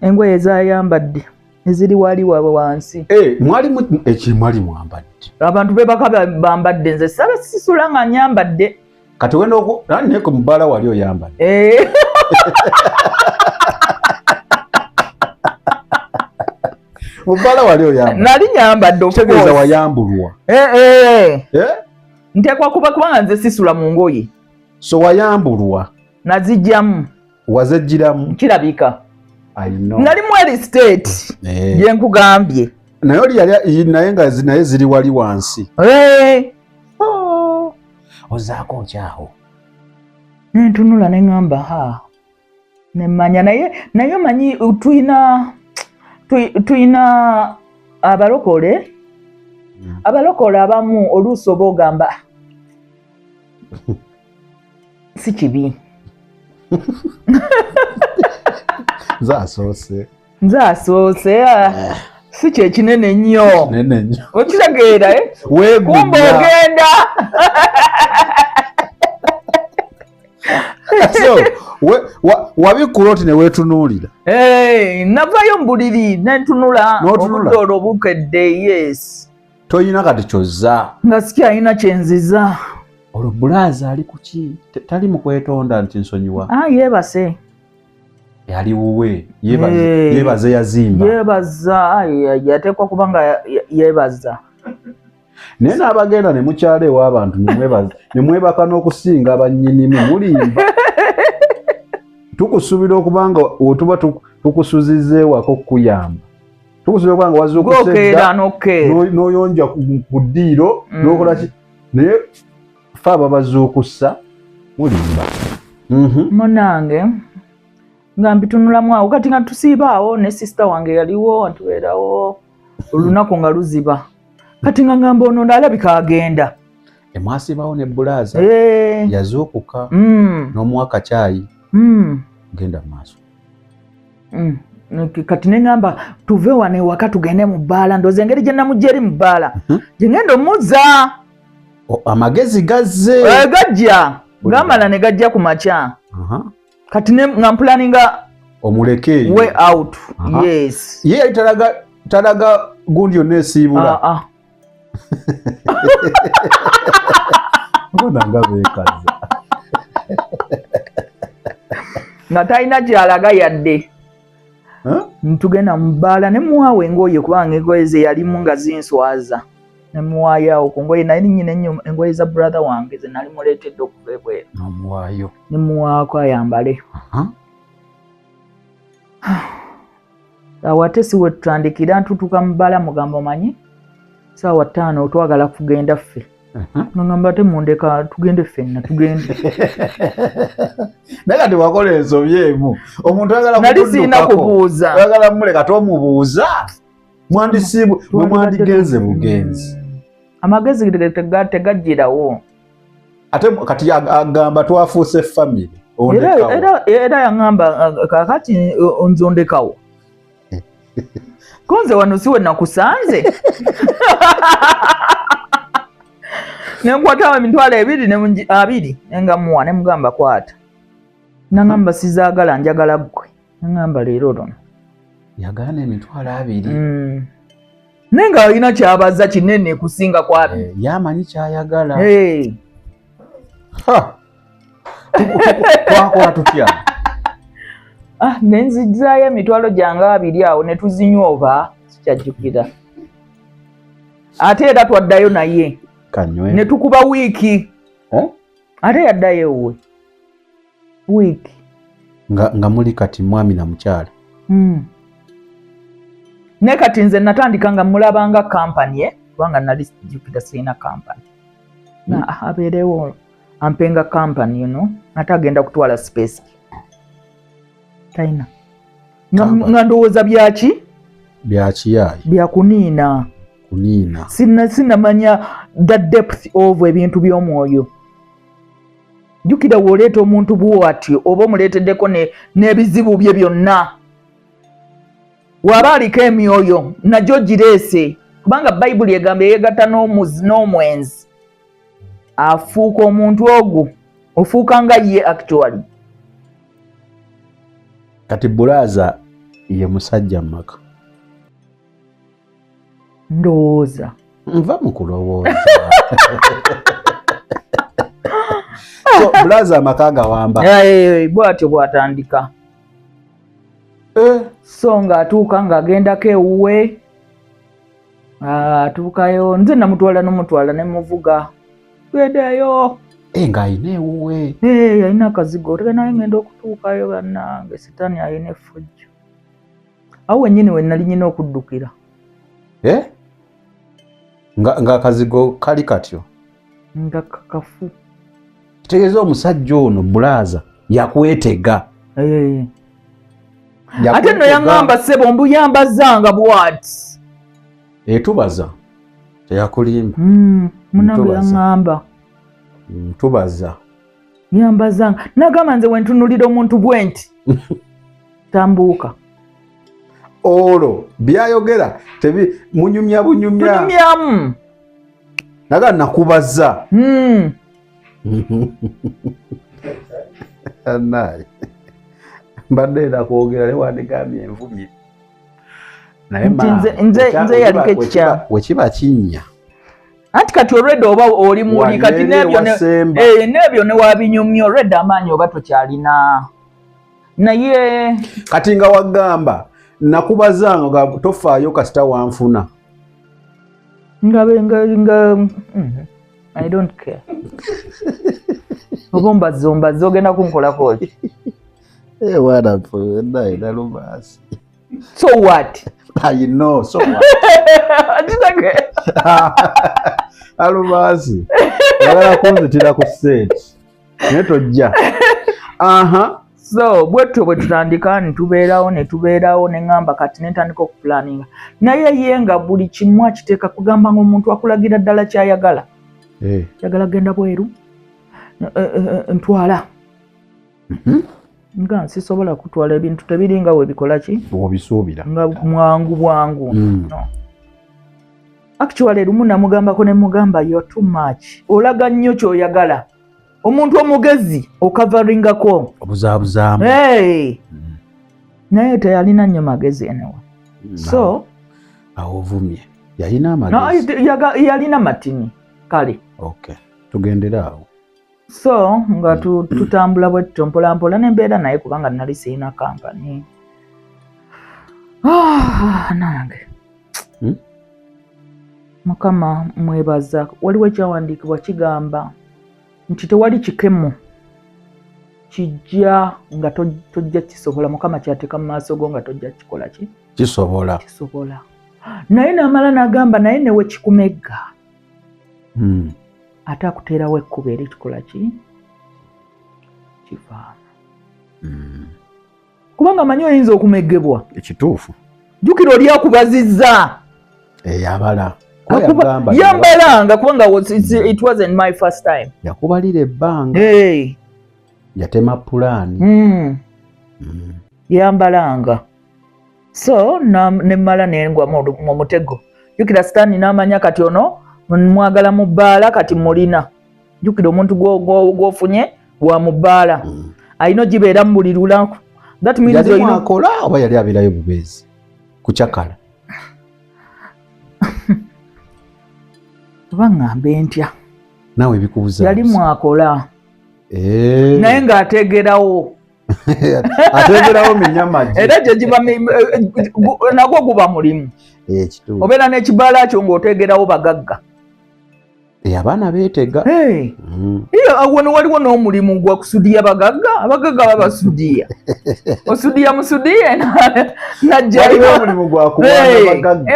engoye ezayambadde eziri wali waabwe wansi. Mwali mwambadde. Abantu bebaka bambadde nze saba sisula nga nyambadde. Kati wenda nani ku mubala wali oyambadde. Mubala wali oyambadde. Nali nyambadde otegeza wayambulwa. Ntekwa kubanga nze sisula mu ngoye. So wayambulwa. Nazijjamu. Wazejjiramu. Kirabika. I know. Nali mweri state. Je nkugambye. Naye oli yali naye nga naye ziri wali wansi. Ozaako okyaho. Nentunula ne ngamba nemmanya naye manyi tuyina abalokole. Abalokole abamu oluusi oba ogamba si kibi. Nzasoose si kyekinene nnyo. Okitegeera kumba ogenda. Wabikula oti ne weetunuulira. Navayo mu buliri nentunula obudde olwo bukedde. Yes. Toyina kati kyozza. Nga sikyalina kyenziza. Olwo bulaaza ali kuki? Tali mu kwetonda nti nsonyiwa. Yeebase. yali wuwe yebaza yazimba yebaza yatekwa kubanga yebaza naye n'abagenda ne mukyala ew'abantu ne mwebaka n'okusinga abannyinimu mulimba tukusuubira okubanga otuba tukusuzizza ewaka okukuyamba tukusuubira okubanga wazza okusedda n'oyonja ku ddiiro n'okolaki naye fe ababazuukussa mulimba munange nga mbitunulamu awo kati nga tusiibaawo ne sisita wange yaliwo atubeerawo olunaku nga luziba kati nga ngamba ono ndalabika agenda emwasibawo ne Bulaaza yazuukuka n'omuwa kacaayi genda maaso kati neŋŋamba tuve wano ewaka tugende mu bbaala ndooza engeri gye namujja eri mu bbaala gye ngenda omuzza amagezi gazze gajja gamala ne gajja ku makya kati nga mpulaninga omuleke way out yes ye yali talaga gundi yonna esiibula nanga beekaza nga talina kyalaga yadde ntugenda mu bbaala ne muwaawo engoye kubanga engoye ze yalimu nga zinswaza ne muwaayo ku ngoye naye nnyina engoye za brother wange ze nali muleetedde okuva ebweru n'omuwaayo ne muwaako ayambale awo ate si we tutandikira ntutuuka mu bbaala mugamba omanyi saawa 5 twagala kugenda ffe ngamba ate mundeka tugende ffenna tugende naye kati wakola ensobi emu omuntu nali siina kubuuza oyagala muleka tomubuuza mwandisiibwe bwe mwandigenze bugenzi amagezi tegajjirawo ate kati agamba twafuuse family era yaŋŋamba kakati onzondekawo konze wano siwe nakusanze nenkwata emitwalo 2 nengamuwa nemugamba kwata naŋŋamba sizaagala njagala ggwe naŋŋamba leero lono yagana emitwalo 2 naye nga alina kyabaza kinene kusinga ku 2 yamanyi kyayagala twakola tutya nenzijjaayo emitwalo gyange 2 awo ne tuzinywa oba sikyajjukira ate era twaddayo naye ne tukuba wiiki ate yaddayo ewuwe wiiki nga muli kati mwami na mukyala ne kati nze natandika nga mulabanga kampani kubanga nali sijjukira sirina kampani abeerewo ampenga kampani ate agenda kutwala space talina nga ndowooza byaki byakiyayi byakuniina sinamanya the depth of ebintu by'omwoyo jjukira w'oleeta omuntu bw'atyo oba omuleeteddeko n'ebizibu bye byonna waba aliko emyoyo nagyo gireese kubanga bayibuli egamba eyegatta n'omwenzi afuuka omuntu ogwo ofuuka nga ye actually kati Bulaaza ye musajja maka ndowooza nva mu kulowooza so Bulaaza amaka gawamba bwatyo bwatandika so ng'atuuka ng'agendako ewuwe atuukayo nze namutwala ne muvuga twedeyo ng'ayina ewuwe alina akazigo naye ngenda okutuukayo bannange sitaani alina effujjo awo wennyini we nali nyina okuddukira nga akazigo kali katyo nga kakafu kitegeeza omusajja ono Bulaaza yakwetega ate nno yaŋŋamba ssebo mbuyambazanga bwati etubaza teyakulimba munange yaŋŋamba tubaza yambazanga nagamba nze wentunulira omuntu bwe nti tambuuka olwo byayogera munyumya bunyumyamu naga nakubaza anaye mbadde nakwogera ne wandigambye envumire naye nze yaliko ekikyamu wekiba kinnya anti kati olwedde oba oli muli kati n'ebyo ne wabinyumya olwedde amaanyi oba tokyalina naye kati nga wagamba nakubazanga tofaayo kasita wanfuna nga I don't care. Obomba zomba zogenda kunkolako ki? Wana ina Alubasi. So what? I know, so what? Alubasi. Yagala kunzitira ku set. Netojja. So bwetyo bwe tutandika netubeerawo neŋŋamba kati netandika okupulaninga naye ye nga buli kimu akiteeka kugamba ng'omuntu akulagira ddala kyayagala. Yagala genda bweru ntwala nga sisobola kutwala ebintu tebiringa webikola ki obisuubira nga bwangu no. Actually lumu namugambako ne mugamba you're too much olaga nnyo kyoyagala omuntu omugezi okavaringako obuzaabuzaamu naye teyalina nnyo magezi enewa so awo ovumye yalina amagezi yalina matini kale okay tugendera awo so nga tutambula bwetto mpolampola nembeera naye kubanga nali sirina kampani nange Mukama mwebaza waliwo ekyawandiikibwa kigamba nti tewali kikemu kijja nga tojja kisobola Mukama kyateeka mu maaso go nga tojja kikola ki kisobola naye n'amala n'agamba naye newe kikumegga ate akuteerawo ekkubo eri kikola ki kivaana kubanga manyi oyinza okumegebwa ekituufu jjukira oli akubazizza eyabala yambalanga kubanga it wasn't my first time yakubalira ebbanga yatema pulaani yambalanga so nemmala nengwa mu mutego jjukira sitaani n'amanya kati ono mwagala mu bbaala kati mulina jjukira omuntu gwofunye wa mu bbaala alina gibeera mu buli lunaku yali mwakola oba yali abeerayo bubeezi kucakala oba ŋŋambe ntya naawe ebikubuza yali mwakola naye ng'ateegerawo ateegerawo minyamagi era gye giba nagwo guba mulimu obeera n'ekibaala kyo ng'oteegerawo bagagga abaana beetega wano waliwo n'omulimu gwa kusudiya abagagga babasudiya osudiya musudiye najjayo omulimu gwa kubaana bagagga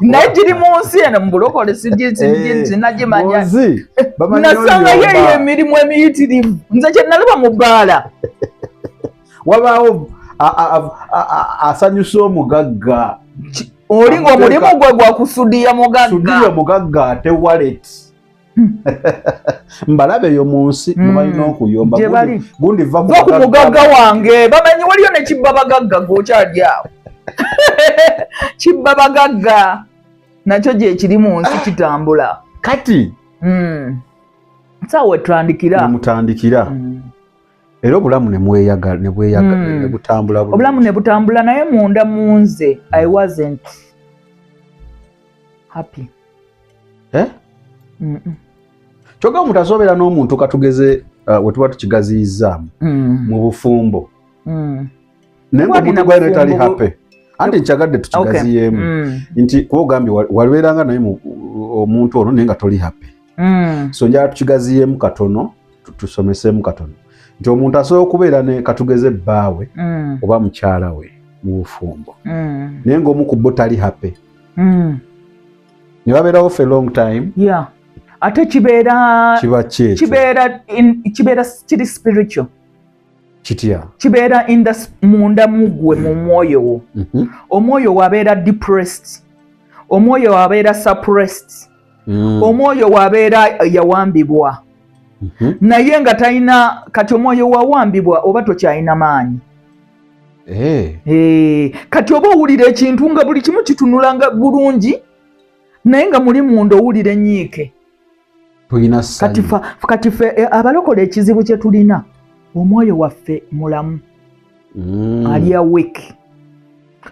naye giri mu nsi eno mu bulokole sinagimanya nasanga yeyo emirimu emiyitirivu nze kye nalaba mu bbaala wabaawo asanyusa omugagga oli ng'omulimu gwe gwa kusudiya mugagga ate walet mbalabe eyo mu nsi mubalina okuyomba gundi va ku mugagga wange bamanyi waliyo ne kibba bagagga gwokyali awo kibba bagagga nakyo gye kiri mu nsi kitambula kati saawe mutandikira era obulamu ne butambula obulamu ne butambula naye munda mu nze I wasn't happy kyokka omuntu asobeera n'omuntu katugeze we tuba tukigaziyizaamu mu bufumbo naye ng'omuntu gwali netali happy anti nkyagadde tukigaziyeemu nti kuba ogambye walibeeranga naye omuntu ono naye nga toli happy so njala tukigaziyeemu katono tusomeseemu katono nti omuntu asobola okubeera ne katugeze bbaawe oba mukyala we mu bufumbo naye ng'omu ku bo tali happy ne babeerawo for a long time ate kibeera kiri spiritual kitya kibeera munda mugwe mu mwoyo wo omwoyo wabeera depressed omwoyo wabeera suppressed omwoyo wabeera yawambibwa naye nga talina kati omwoyo wawambibwa oba tokyalina maanyi kati oba owulira ekintu nga buli kimu kitunulanga bulungi naye nga muli munda owulira enyiike kati ffe abalokola ekizibu kye tulina omwoyo waffe mulamu ali awake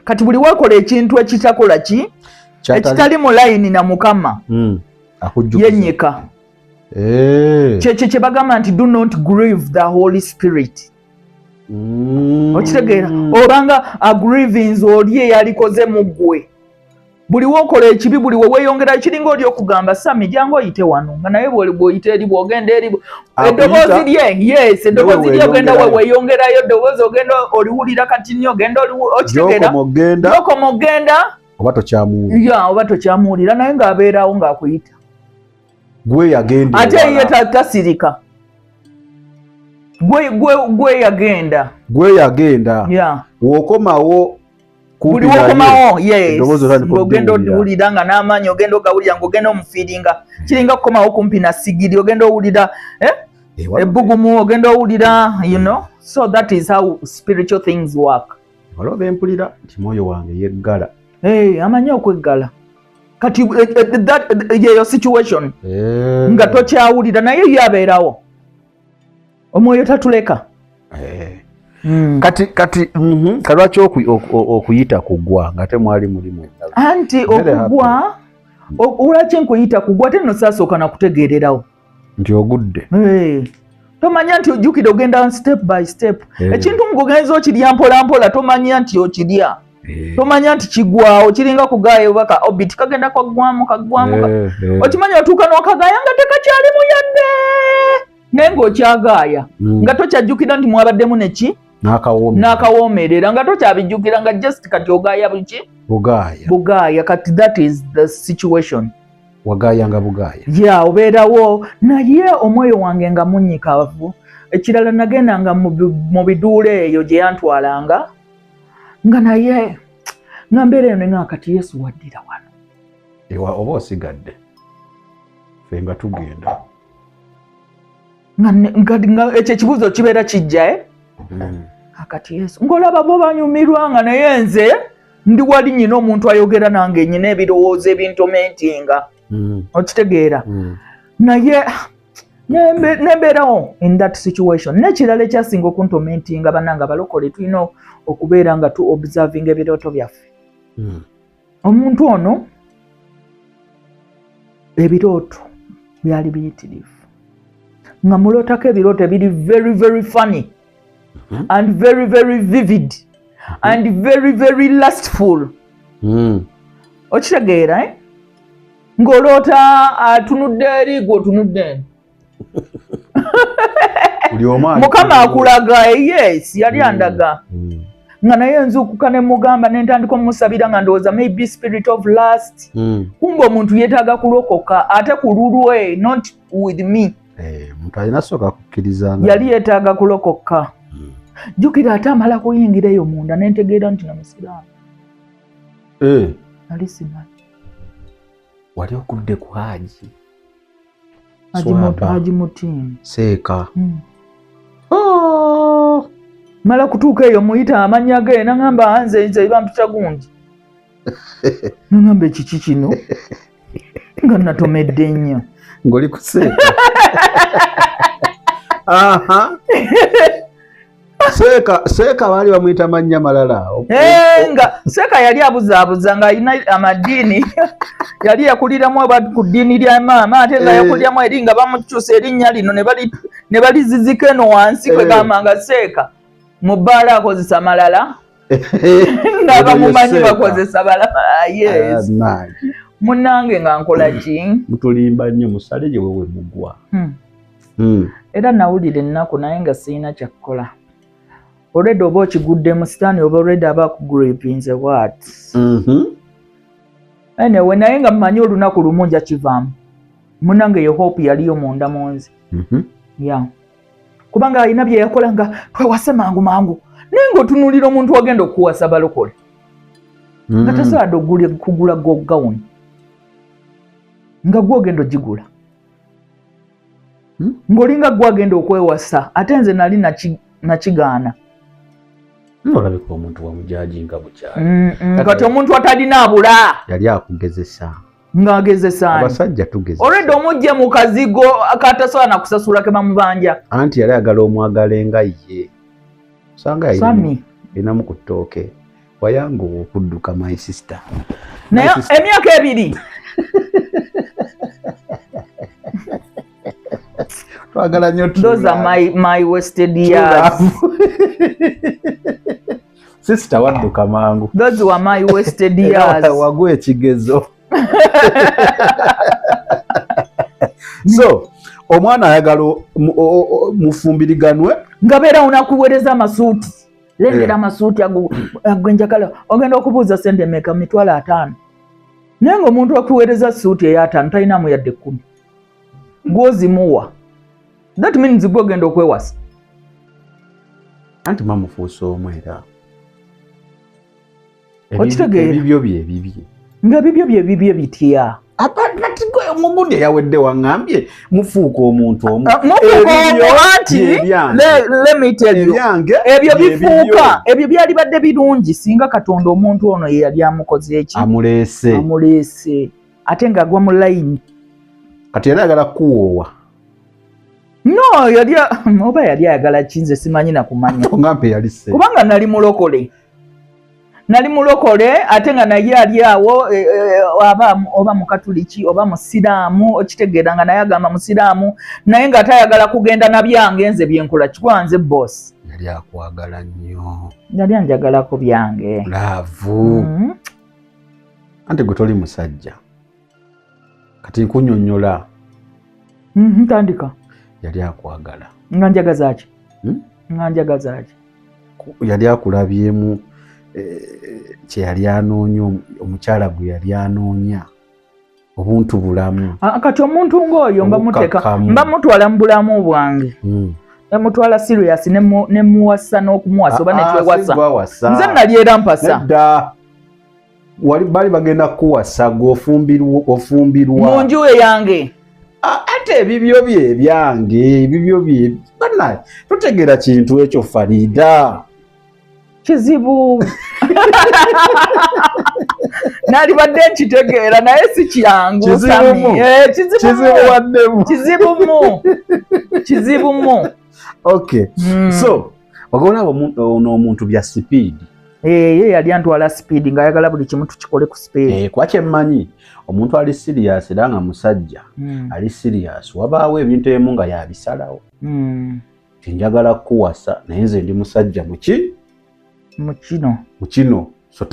kati buli wakola ekintu ekitakola ki ekitali mu layini na Mukama yennyika kyekyo kye bagamba nti do not grieve the Holy Spirit okitegeera obanga agrievings oli eyalikoze mu ggwe buli wokola ekibi buli weweeyongera ekiringa oli okugamba Sami jangu oyite wano nga naye bw'oyita eri bw'ogenda eri eddoboozi lye yes eddoboozi lye ogenda weweeyongerayo eddoboozi ogenda oliwulira kati nnyo ogenda okitegeera gy'okoma ogenda oba tokyamuwulira naye ng'abeerawo ng'akuyita gwe yagenda ate ye tasirika gwe yagenda w'okomawo buli wokomawo ogenda owulira nga n'amaanyi ogenda ogawulira ng'ogenda omufiiringa kiringa kukomawo kumpi na sigiri ogenda owulira ebbugumu ogenda owulira so that is how spiritual things work. Waloba empulira nti mwoyo wange yeggala amanyi okweggala kati yeyo situation nga tokyawulira naye yabeerawo omwoyo tatuleka kati kalwaki okuyita kugwa nga temwali mulimu anti okugwa olwaki nkuyita kugwa ate nno saasooka nakutegeererawo nti ogudde tomanya nti ojjukira ogenda step by step ekintu ng'ogenza okirya mpolampola tomanya nti okirya tomanya nti kigwawo kiringa kugaayo baka obit kagenda kagwamu okimanya otuuka n'okagaaya nga tekakyali muyadde naye ng'okyagaaya nga tokyajjukira nti mwabaddemu neki n'akawoomerera nga tokyabijjukira nga just kati ogaaya bugaaya kati that is the situation wagaaya nga bugaaya obeerawo naye omwoyo wange nga munyikavu ekirala nagendanga mu biduula eyo gye yantwalanga nga naye nga mbeera eyo nenga kati Yesu waddira wano oba osigadde ffe nga tugenda nga ekyo ekibuuzo kibeera kijja akati Yesu ng'olaba bo banyumirwa nga naye nze ndi wali nyina omuntu ayogera nange nyina ebirowoozo ebintomentinga okitegeera naye nembeerawo in that situation n'ekirala ekyasinga okuntomentinga bannanga balokole tulina okubeera nga tu observing ebirooto byaffe omuntu ono ebirooto byali biyitirivu nga mulootako ebirooto ebiri very very funny and very very vivid and very very lustful okitegeera ng'oloota atunudde eri gwe otunudde eno mukama akulaga yes yali andaga nga naye nzuukuka ne mugamba ne ntandika omusabira nga ndowooza maybe spirit of lust kumbe omuntu yeetaaga kulokoka ate ku lulwe not with me omuntu alina sooka kukkiriza yali yeetaaga kulokoka jjukira ate amala kuyingira eyo munda ne ntegeera nti namusiraamu ali simanyi wali okudde ku Haji Mutiini Seeka mala kutuuka eyo muyita amannya ge nangamba nze bamputa gundi nangamba ekiki kino nga natomedde nnyo ng'oli ku Seeka Seeka baali bamuyita mannya malala nga Seeka yali abuzaabuza ng'alina amadiini yali yakuliramu ku ddiini lya maama ate nga yakuliramu eri nga bamukyusa erinnya lino ne balizizika eno wansi kwe gamba nga Seeka mu bbaala akozesa malala ng'abamumanyi bakozesa balala yes munnange nga nkola ki mutulimba nnyo musale gye wewe mugwa era nawulira ennaku naye nga sirina kyakukola already oba okiguddemu sitaani oba already aba akuguripinze what anyway naye nga mmanyi olunaku lumu nja kivaamu munnange ye hope yaliyo munda mu nze kubanga alina bye yakola nga twewase mangu mangu naye ng'otunuulira omuntu wagenda okuwasa balokole nga tasaadde kugula gawuni nga gwogenda ogigula ng'olinga gwagenda okwewasa ate nze nali nakigaana olabika omuntu wamujajinga bukyali kati omuntu atalina abula yali akugezesa ng'agezesa abasajja tugezesa olwedde omujje mu kazigo akatasobola nakusasula ke bamubanja anti yali ayagala omwagale nga ye osanga erinamu ku ttooke wayanguwa okudduka my sister naye emyaka ebiri twagala nnyo those are my wasted years sister wadduka mangu. Those were my wasted years. Wagwe ekigezo. So omwana ayagala mufumbiriganwe nga beera unakuweereza amasuuti lengera amasuuti agwenjagala ogenda okubuuza sente meka mitwalo 5 naye ng'omuntu okuweereza suuti eya5 talinamu yadde 10 gwozimuwa that means gwe ogenda okwewasa anti mamufuusa omu era okitegeera ebibyo bye nga bibyo bye bibye bitya omugundi eyawedde waŋŋambye mufuuka omuntu omu ebyo bifuuka ebyo byali badde birungi singa Katonda omuntu ono ye yali amukoze eki amuleese ate ng'agwa mu layini kati yali ayagala kuwoowa no yali oba yali ayagala kinze simanyi nakumanya kubanga nali mulokole ate nga naye ali awo oba mukatuliki oba musiraamu okitegeera nga naye agamba musiraamu naye nga tayagala kugenda na byange nze byenkola kikwanze boss yali akwagala nnyo yali anjagalako byange laavu anti gwe toli musajja kati nkunyonnyola ntandika yali akwagala nga njagazaaki nga njagazaaki yali akulabyemu kye yali anoonya omukyala gwe yali anoonya obuntu bulamu kati omuntu ng'oyo mba mutwala mu bulamu bwange nemutwala serious nemuwasa n'okumuwasa oba netwewasa nze nali era mpasa bali bagenda kuwasa gweofumbirwa mu nju yange ate ebibyo bye ebyange ebibyo bye bana tutegeera kintu ekyo Farida kizibu nali badde nkitegeera naye si kyangu kizibumu okay so wagona omuntu bya speed ye yali antwala speed ng'ayagala buli kimu tukikole ku speed kwakye mmanyi omuntu ali serious era nga musajja ali serious wabaawo ebintu ebimu nga yabisalawo tinjagala kuwasa naye nze ndi musajja mukino so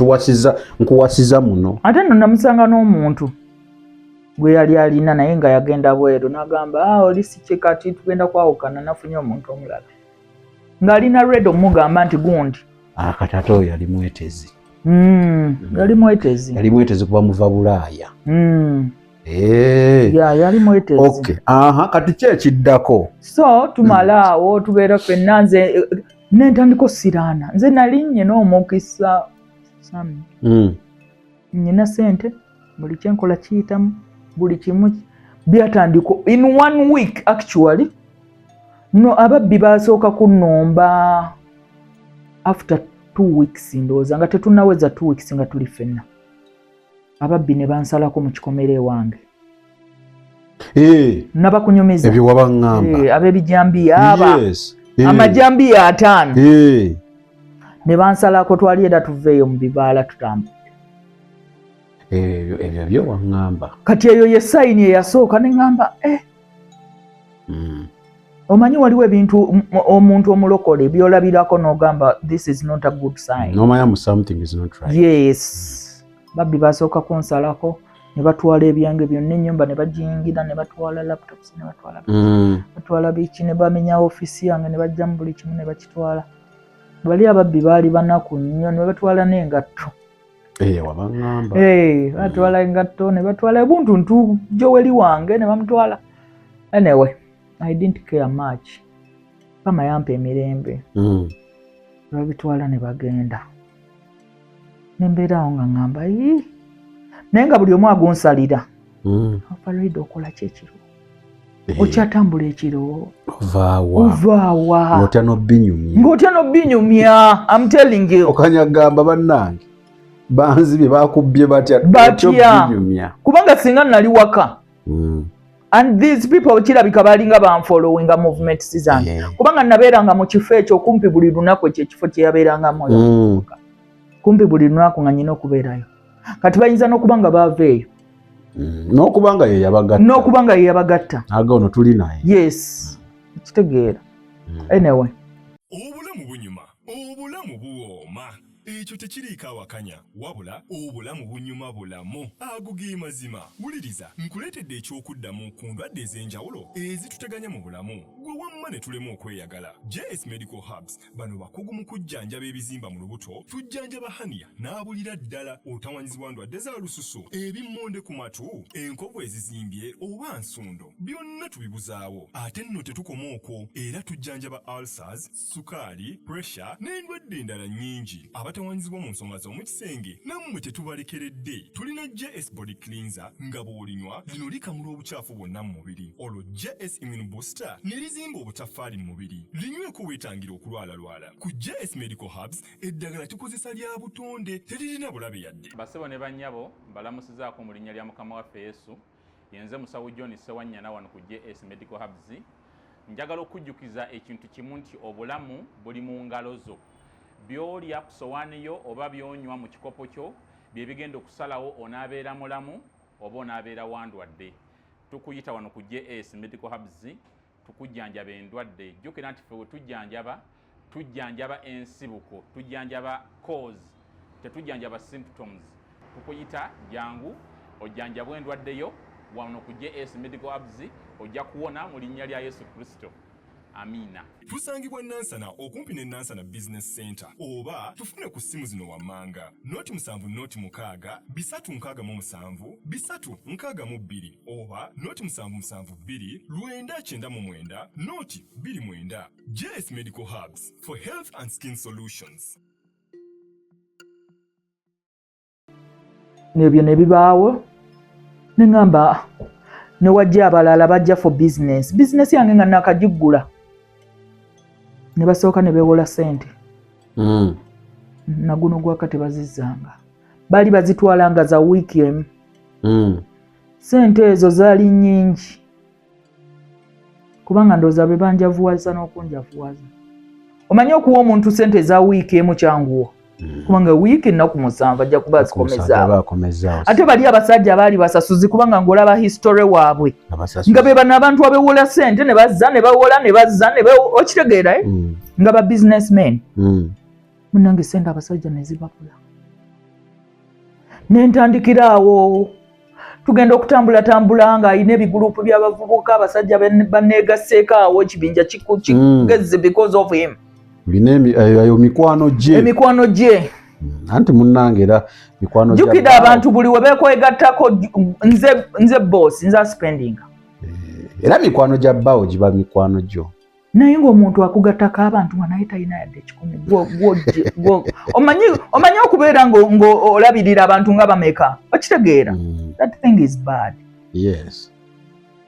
nkuwasiza muno ate nno namusanga n'omuntu gwe yali alina naye nga yagenda bweru n'agamba oli si kati tugenda kwawukana nafunye omuntu omulala ng'alina redo omugamba nti gundi kati ate oyo yali mwetezi yali mwetezi kuba muva Bulaaya yali mwetezi okay kati ki ekiddako so tumala awo tubeera ffenna nze nentandiko siraana nze nalinnye n'omukisa sami nyina sente buli kyenkola kiyitamu buli kimu byatandiko in 1 week actually no ababbi basooka kunnomba after 2 weeks ndowooza nga tetunaweza 2 weeks nga tuli ffenna ababbi ne bansalako mu kikomere ewange nabakunyumiza ebyo wabaŋŋamba ab'ebijambiya aba amajambiya 5 ne bansalako twali era tuveeyo mu bibaala tutambula ebyo byo waŋŋamba kati eyo ye sayini eyasooka ne ŋŋamba omanyi waliwo ebintu omuntu omulokole byolabirako n'ogamba this is not a good sign nomanyamu something is not right yes babbi basooka kunsalako ne batwala ebyange byonna ennyumba ne bagiyingira ne batwala laptops ne batwala biki ne bamenya ofisi yange ne bajja mu buli kimu ne bakitwala bali ababbi baali banaku nnyo ne batwala n'engatto wabaŋŋamba batwala engatto ne batwala ebuntuntu joweli wange ne bamutwala anyway I didn't care much kama yampa emirembe babitwala ne bagenda nembeerawo nga ŋŋamba naye nga buli omu agunsalira Farida okola ki ekiro okyatambula ekiro ovaawa ng'otya n'obbinyumya I'm telling you okanyagamba bannange banzibye bakubbye batya kubanga singa nali waka and these people kirabika baalinga banfollowinga movements zange kubanga nabeeranga mu kifo ekyo kumpi buli lunaku ekyo ekifo kye yabeerangamu kumpi buli lunaku nga nyina okubeerayo kati bayinza n'okuba nga baaveeyo n'okubanga ye yabagatta aga ono tuli naye yes kitegeera anyway obulamu bunyuma obulamu buwooma ekyo tekiriiko awakanya wabula obulamu bunyuma bulamu ago ge mazima. Wuliriza nkuleetedde ekyokuddamu ku ndwadde ez'enjawulo ezituteganya mu bulamu gwe wamma ne tulema okweyagala. JS Medical Hubs bano bakugu mu kujjanjaba ebizimba mu lubuto, tujjanjaba hania n'abulira ddala otawanyizibwa ndwadde za lususu, ebimmonde ku matu, enkovu ezizimbye oba nsundo, byonna tubibuzaawo. Ate nno tetukoma okwo, era tujjanjaba ulcers, sukaali, pressure n'endwadde endala nnyingi. Abatawanyizibwa mu nsonga z'omukisenge nammwe tetubalekeredde. Tulina JS Body Cleanser nga bw'olinywa lino likamula obucaafu bwonna mu mubiri. Olwo JS Immune Booster ne lizimba obutafaali mu mubiri. Linyweko weetangira okulwalalwala. Ku JS Medical Hubs eddagala tukozesa lya butonde teririna bulabe yadde. Basebo ne bannyabo balamusizaako mu linnya lya Mukama waffe Yesu. Yenze Musawo John Sewanyana wano ku JS Medical Hubs. Njagala okujjukiza ekintu kimu nti obulamu buli mu ngalo zo. Byolya ku sowaani yo oba byonywa mu kikopo kyo bye bigenda okusalawo onaabeera mulamu oba onaabeera wandwadde. Tukuyita wano ku JS Medical Hubs tukujjanjaba endwadde. Jjukira nti ffe we tujjanjaba ensibuko, tujjanjaba cause, tetujjanjaba symptoms. Tukuyita jangu ojjanjabwa endwadde yo wano ku JS Medical Hubs ojja kuwona mu linnya lya Yesu Kristo. Amina. Tusangibwa Nansana okumpi ne Nansana Business Center oba tufune ku simu zino wammanga noti 7 bisatu nkaaga mu 7 bisatu nkaaga mu 2 oba noti 772 999 noti 29. JS Medical Hubs for health and skin solutions. Nebyo ne bibaawo nengamba ne wajja abalala bajja for business yange nga nakagiggula ne basooka ne beewola ssente. Naguno gwaka tebazizzanga, bali bazitwalanga za wiiki emu. Ssente ezo zaali nnyingi kubanga ndowooza be banjavuwaza n'okunjavuwaza. Omanyi okuwa omuntu ssente za wiiki emu kyanguwa kubanga wiiki ennaku 7 ajja kuba zikomezaawo. Ate bali abasajja abaali basasuzi kubanga ng'olaba history waabwe nga be bano abantu abeewola ssente ne bazza ne bawola ne bazza ne okitegeera nga ba businessmen. Munnange ssente abasajja ne zibabula. Ne ntandikira awo tugenda okutambula nga ayina ebigurupu by'abavubuka abasajja banneegasseeko awo ekibinja kigezze because of him. Ayo mikwano gye. Anti munnange era mikwano gye. Jukira abantu buli we beekwegattako nze boss nza spending. Era mikwano gya bbawo giba mikwano gyo. Naye ng'omuntu akugattako abantu nga naye talina yadde 10. Omanyi okubeera ng'olabirira abantu nga bameka. Okitegeera? That thing is bad. Yes.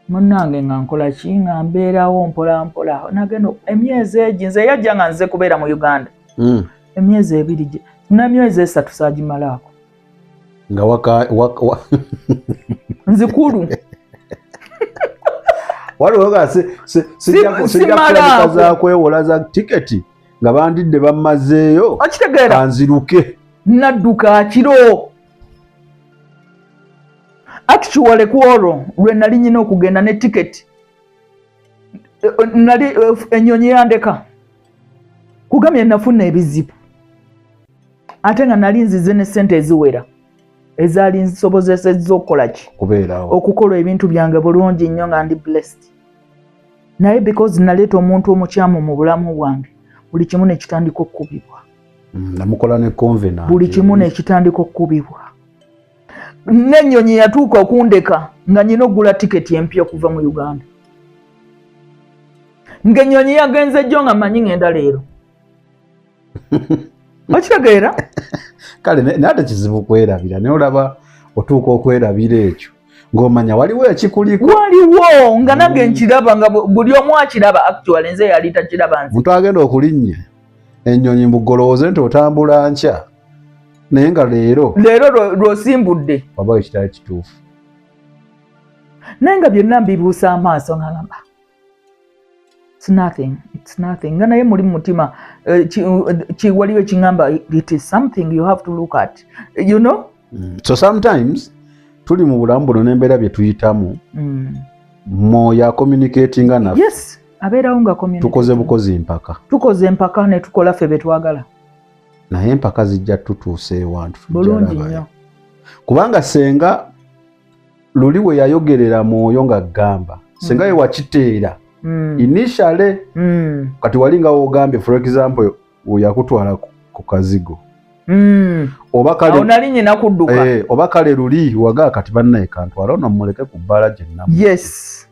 Munnange nga nkola ki nga mbeerawo mpola nagenda emyezi egi nze yajja nga nze kubeera mu Uganda. Emyezi 2 n'emyezi 3 saagimalaako. Nga waka nzikulu. Waliwo nga sijja za kwewola za tiketi nga bandidde bamazeeyo. Okitegeera? Kanziruke. Nadduka kiro. Actually kwolwo lwe nali nyina okugenda ne ticket nali ennyonyi yandeka kugamye nafuna ebizibu ate nga nali nzize ne ssente eziwera ezaali nsobozesezza okukola ki okukola ebintu byange bulungi nnyo nga ndi blessed. Naye because naleeta omuntu omukyamu mu bulamu bwange buli kimu ne kitandika okukubibwa. Namukola ne convenant. Buli kimu ne kitandika okukubibwa. N'ennyonyi yatuuka okundeka nga nyina okugula tiketi empya okuva mu Uganda. Ng'ennyonyi yagenze jjo nga mmanyi ngenda leero. Okitegeera? Kale nate kizibu kwerabira naye olaba otuuka okwerabira ekyo ng'omanya waliwo ekikuliko. Waliwo nga nange nkiraba nga buli omu akiraba actually nze yali takiraba nze. Muntu agenda okulinnya ennyonyi mbugolooze nti otambula nkya. Naye nga leero lwosimbudde waba ekitali kituufu. Naye nga byonna mbibuusa amaaso nga ngamba it's nothing. Nga naye muli mu mutima waliwo ekingamba it is something you have to look at, you know. So sometimes tuli mu bulamu buno n'embeera bye tuyitamu moya communicatinga naffe. Yes, abeerawo nga communicate. Tukoze bukozi mpaka. Tukoze empaka ne tukola ffe be twagala. naye empaka zijja tutuuse ewantu bulungi nnyo kubanga senga luli we yayogerera mwoyo nga gamba senga ye wakiteera initially kati walinga wogambye for example yakutwala ku kazigo oba kale nali nyina kudduka oba kale luli wagaa kati bannaye kantwala ono muleke ku bbala gyennamu yes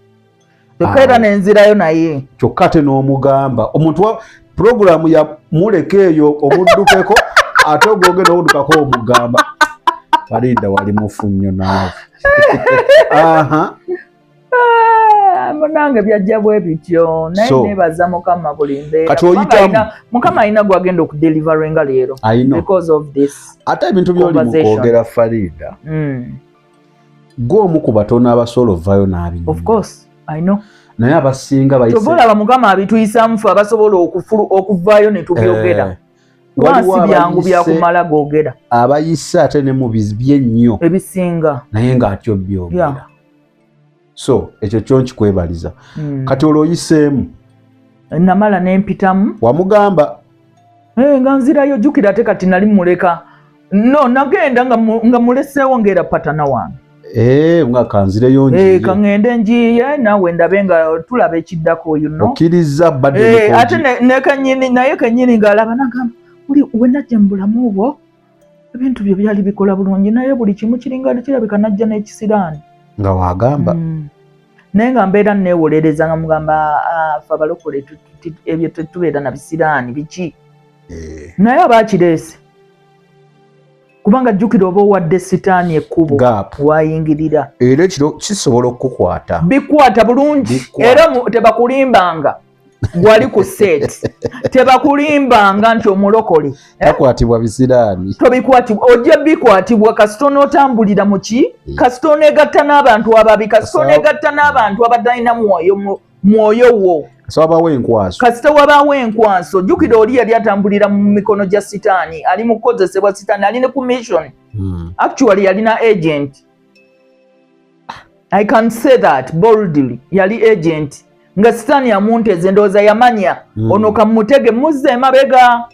kyokka nenzirayo naye kyokka ate n'omugamba omuntu wa programu ya muleke eyo omuddukeko ate ogwogenda obuddukako omugamba balinda wali mufu nnyo naawe nange byajja bwe bityo naye nebaza mukama buli mbeera kati oyitamu mukama alina gwagenda okudelivaringa leero because of this ate ebintu byoli mukwogera Farida gw'omu ku batono abasolvayo n'abinyuma of course I know naye abasinga bayise tobolaba mukama abituyisamu fe abasobola okuvaayo ne tubyogera wansi byangu byakumala googera abayise ate ne mu bizibye nnyo ebisinga naye ng'atyo byogera so ekyo kyo nkikwebaliza kati olwo oyiseemu namala nempitamu wamugamba nga nzirayo jjukira ate kati nali muleka no nagenda nga muleseewo ng'era patana wange nga kanzireyo njiye kangende njiye nawe ndabe nga tulaba ekiddako yuno okkiriza badde ate naye kenyini ng'alaba nagamba we najja mu bulamu obwo ebintu byo byali bikola bulungi naye buli kimu kiringa kirabika najja n'ekisiraani nga wagamba naye nga mbeera neewolereza nga mugamba fe abalokole ebyo tetubeera na bisiraani biki naye abakireese kubanga jjukira oba owadde sitaani ekkubo wayingirira era ekiro kisobola okukukwata bikwata bulungi era tebakulimbanga gwali ku seeti tebakulimbanga nti omulokole takwatibwa bisiraani tobikwatibwa ojja bikwatibwa kasita onootambulira mu ki kasita oneegatta n'abantu ababi kasita oneegatta n'abantu abatalina mwoyo wo kasita wabaawo enkwaso jjukira oli yali atambulira mu mikono gya sitaani ali mu kukozesebwa sitaani ali ne ku mission actually yalina agent I can say that boldly yali agent nga sitaani yamunteze ndowooza yamanya ono kamutege muzze emabega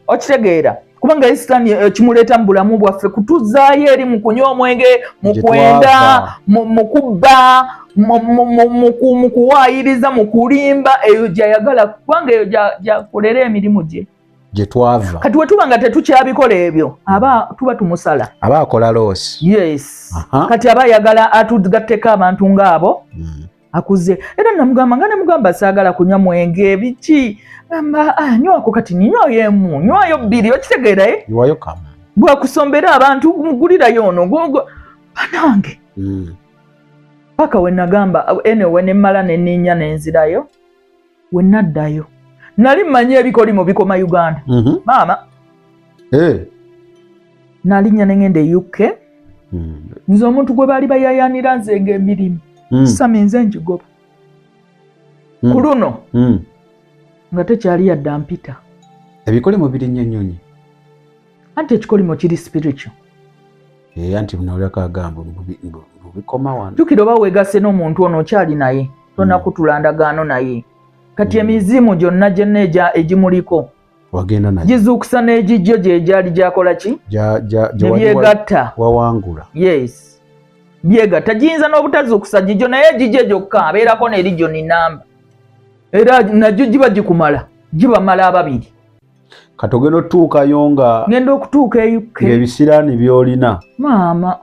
okitegeera kubanga sitaani kimuleeta mu bulamu bwaffe kutuzaayo eri mu kunywa omwenge mu kwenda mu kubba mu kuwaayiriza mu kulimba eyo gyayagala kubanga eyo gyakolera emirimu gye twava kati we tuba nga tetukyabikola ebyo aba tuba tumusala aba akola loosi yes kati aba ayagala atugatteko abantu ng'abo akuze era namugamba nga nemugamba saagala kunywa mwenge biki nywako kati ninywayo emu nywayo bbiri okitegeera iwayo kamu bwakusombera abantu mugulirayo ono banange paka we nagamba enewe nemmala neninya nenzirayo we naddayo nali mmanyi ebikolimo bikoma Uganda maama nalinnya nengenda e UK nze omuntu gwe baali bayayanira nze ng'emirimu sami nze njigoba ku luno nga tekyali yadda mpita ebikolimo biri nnyo nnyonyi anti ekikolimo kiri spiritual anti munawulirako agamba bikoma wano jjukira oba weegase n'omuntu ono okyali naye tonakutula ndagaano naye kati emizimu gyonna gyonna egimuliko wagenda naye gizuukusa n'egijjo gye gyali gyakola ki ne byegatta wawangula yes byegatta giyinza n'obutazuukusa gijjo naye egijjo gyokka abeerako n'erijjo ni namba era najjo giba gikumala gibamala ababiri kati ogenda otuukayo nga ngenda okutuuka eyukke ng'ebisiraani by'olina maama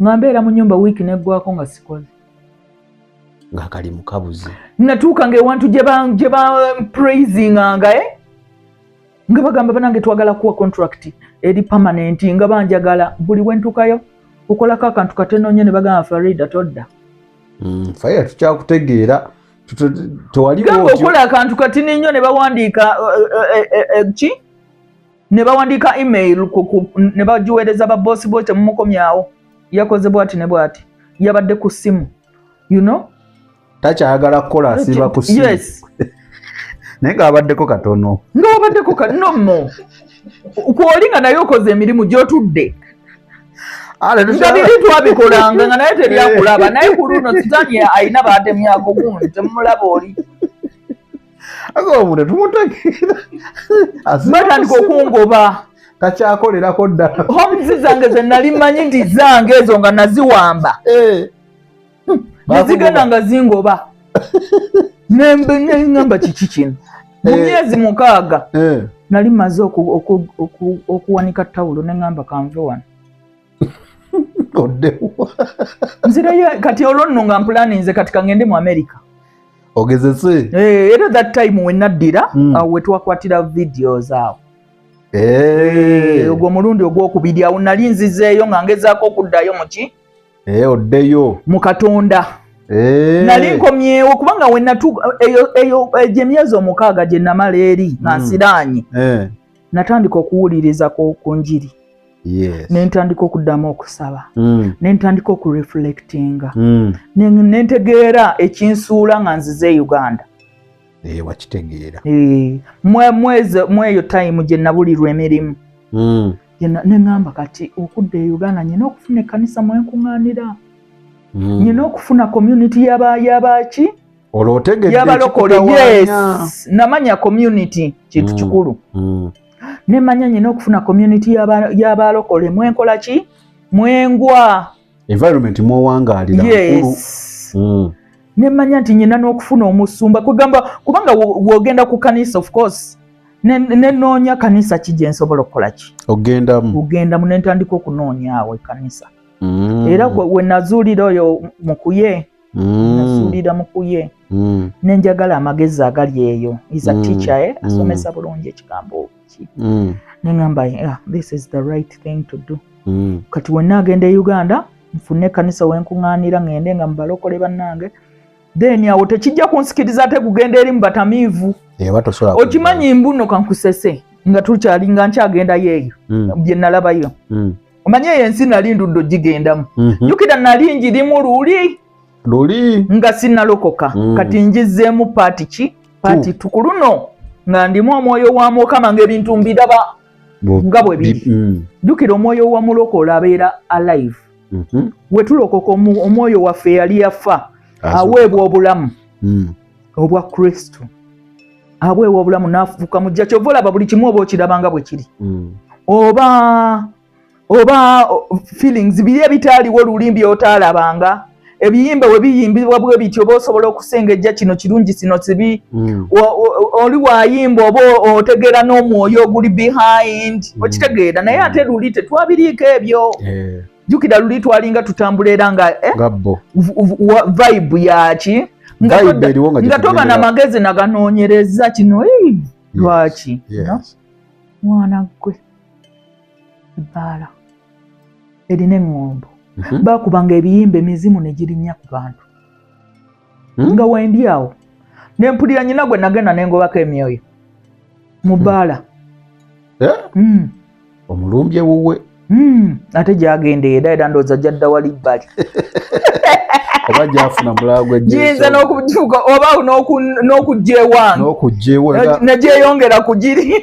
nga mbeera mu nnyumba wiiki neggwako nga sikoze nga kali mukabuzi natuuka ng'ewantu gye ba praisinganga nga bagamba banange twagala kuwa contract eri permanent nga banjagala buli wentuukayo okolako akantu katenoonye ne bagamba Farida todda Farida tukyakutegeera gamba okola akantu katini nnyo ne bawandiika ki ne bawandiika email ne bagiweereza baboosi bo temumukomyawo yakoze bwati ne bwati yabadde ku ssimu you know takyayagala kukola asiba ku ssimu yes naye ng'abaddeko katono ng'abaddeko kanomo kwoli nga naye okoze emirimu gy'otudde nga biri twabikolanga nga naye teryakulaba naye ku luno sitaani alina baatemyako gundi temumulaba oli Ako omuntu tumutegeera. Batandika okungoba. Takyakolerako ddala. Homes zange ze nali manyi nti zange ezo nga naziwamba. Nezigenda nga zingoba. Nengamba kiki kino. Mu myezi 6 nali maze okuwanika tawulo nengamba kanve wano. Oddewa. Nzirayo kati olwo nno nga mpulaninze kati kangende mu America. Ogezese? Era that time when naddira we twakwatira videos awo. Ogwo mulundi ogwokubiri awo nali nzizeeyo nga ngezaako okuddayo muki? Oddeyo. Mu Katonda. Nali nkomyewo kubanga eyo emyezi 6 gye namala eri nga nsiraanye. Natandika okuwuliriza ku njiri. Yes. Nentandika okuddamu okusaba. Nentandika okureflectinga. Nentegeera ekinsuula nga nzize Uganda. Wakitegeera. Mweyo time gye nabulirwa emirimu. Nengamba kati okudda e Uganda nyina okufuna ekkanisa mwenkuŋŋaanira. Nyina okufuna community y'abaki? Y'abalokole. Yes. Namanya community kintu kikulu. Nemanya nyina okufuna community y'abalokole mwenkola ki? Mwengwa. Environment mwowangaalira. Yes. Nemanya nti nyina n'okufuna omusumba kubanga wogenda ku kanisa of course nenoonya kanisa ki gye nsobola okukola ki? Ogendamu nentandika okunoonya awo kanisa. Era we nazuulira oyo mukuye. Nazuulira mukuye. Nenjagala amagezi agali eyo. Is a teacher asomesa bulungi ekigambo ki. Nengamba this is the right thing to do. Kati we nagenda e Uganda nfune kanisa wenkuŋŋaanira ngende nga mubalokole bannange. Then awo tekijja kunsikiriza ate kugenda eri mu batamiivu. Okimanyi mbuno kankusese nga tukyali nga nkyagenda yeeyo bye nalabayo. Omanyi ensi nali ndudde ogigendamu. Jjukira nali njirimu luli nga sinnalokoka. Kati njizzeemu paati ki? Paati tukuluno nga ndimu omwoyo wa Mukama ng'ebintu mbiraba nga bwe biri. Jjukira omwoyo wa mulokola abeera alive. We tulokoka omwoyo waffe yali yafa. Aweebwa obulamu obwa Kristo. Aweebwa obulamu n'afuuka mujja. Kyova olaba buli kimu oba okirabanga bwe kiri. Oba feelings biri ebitaaliwo lulimbi otaalabanga. Ebiyimba we biyimbibwa bwe bityo oba osobola okusengejja kino kirungi sino sibi. Oli waayimba oba otegeera n'omwoyo oguli behind. Okitegeera naye ate luli tetwabiriiko ebyo. Jjukira luli twalinga tutambula era nga vibe yaki nga toba na magezi naganoonyereza kino lwaki mwana gwe ebbaala erina eŋŋombo bakubanga ebiyimba emizimu ne girinnya ku bantu nga wendi awo nempulira nyina gwe nagenda nengobako emyoyo mu bbaala omulumbye wuwe. Ate gyagendera era ndowooza gyadda wali bbali. Oba gyafuna mulagwe giyinza n'okutuuka oba n'okujja ewange. N'okujja ewange. Ne gyeyongera ku giri.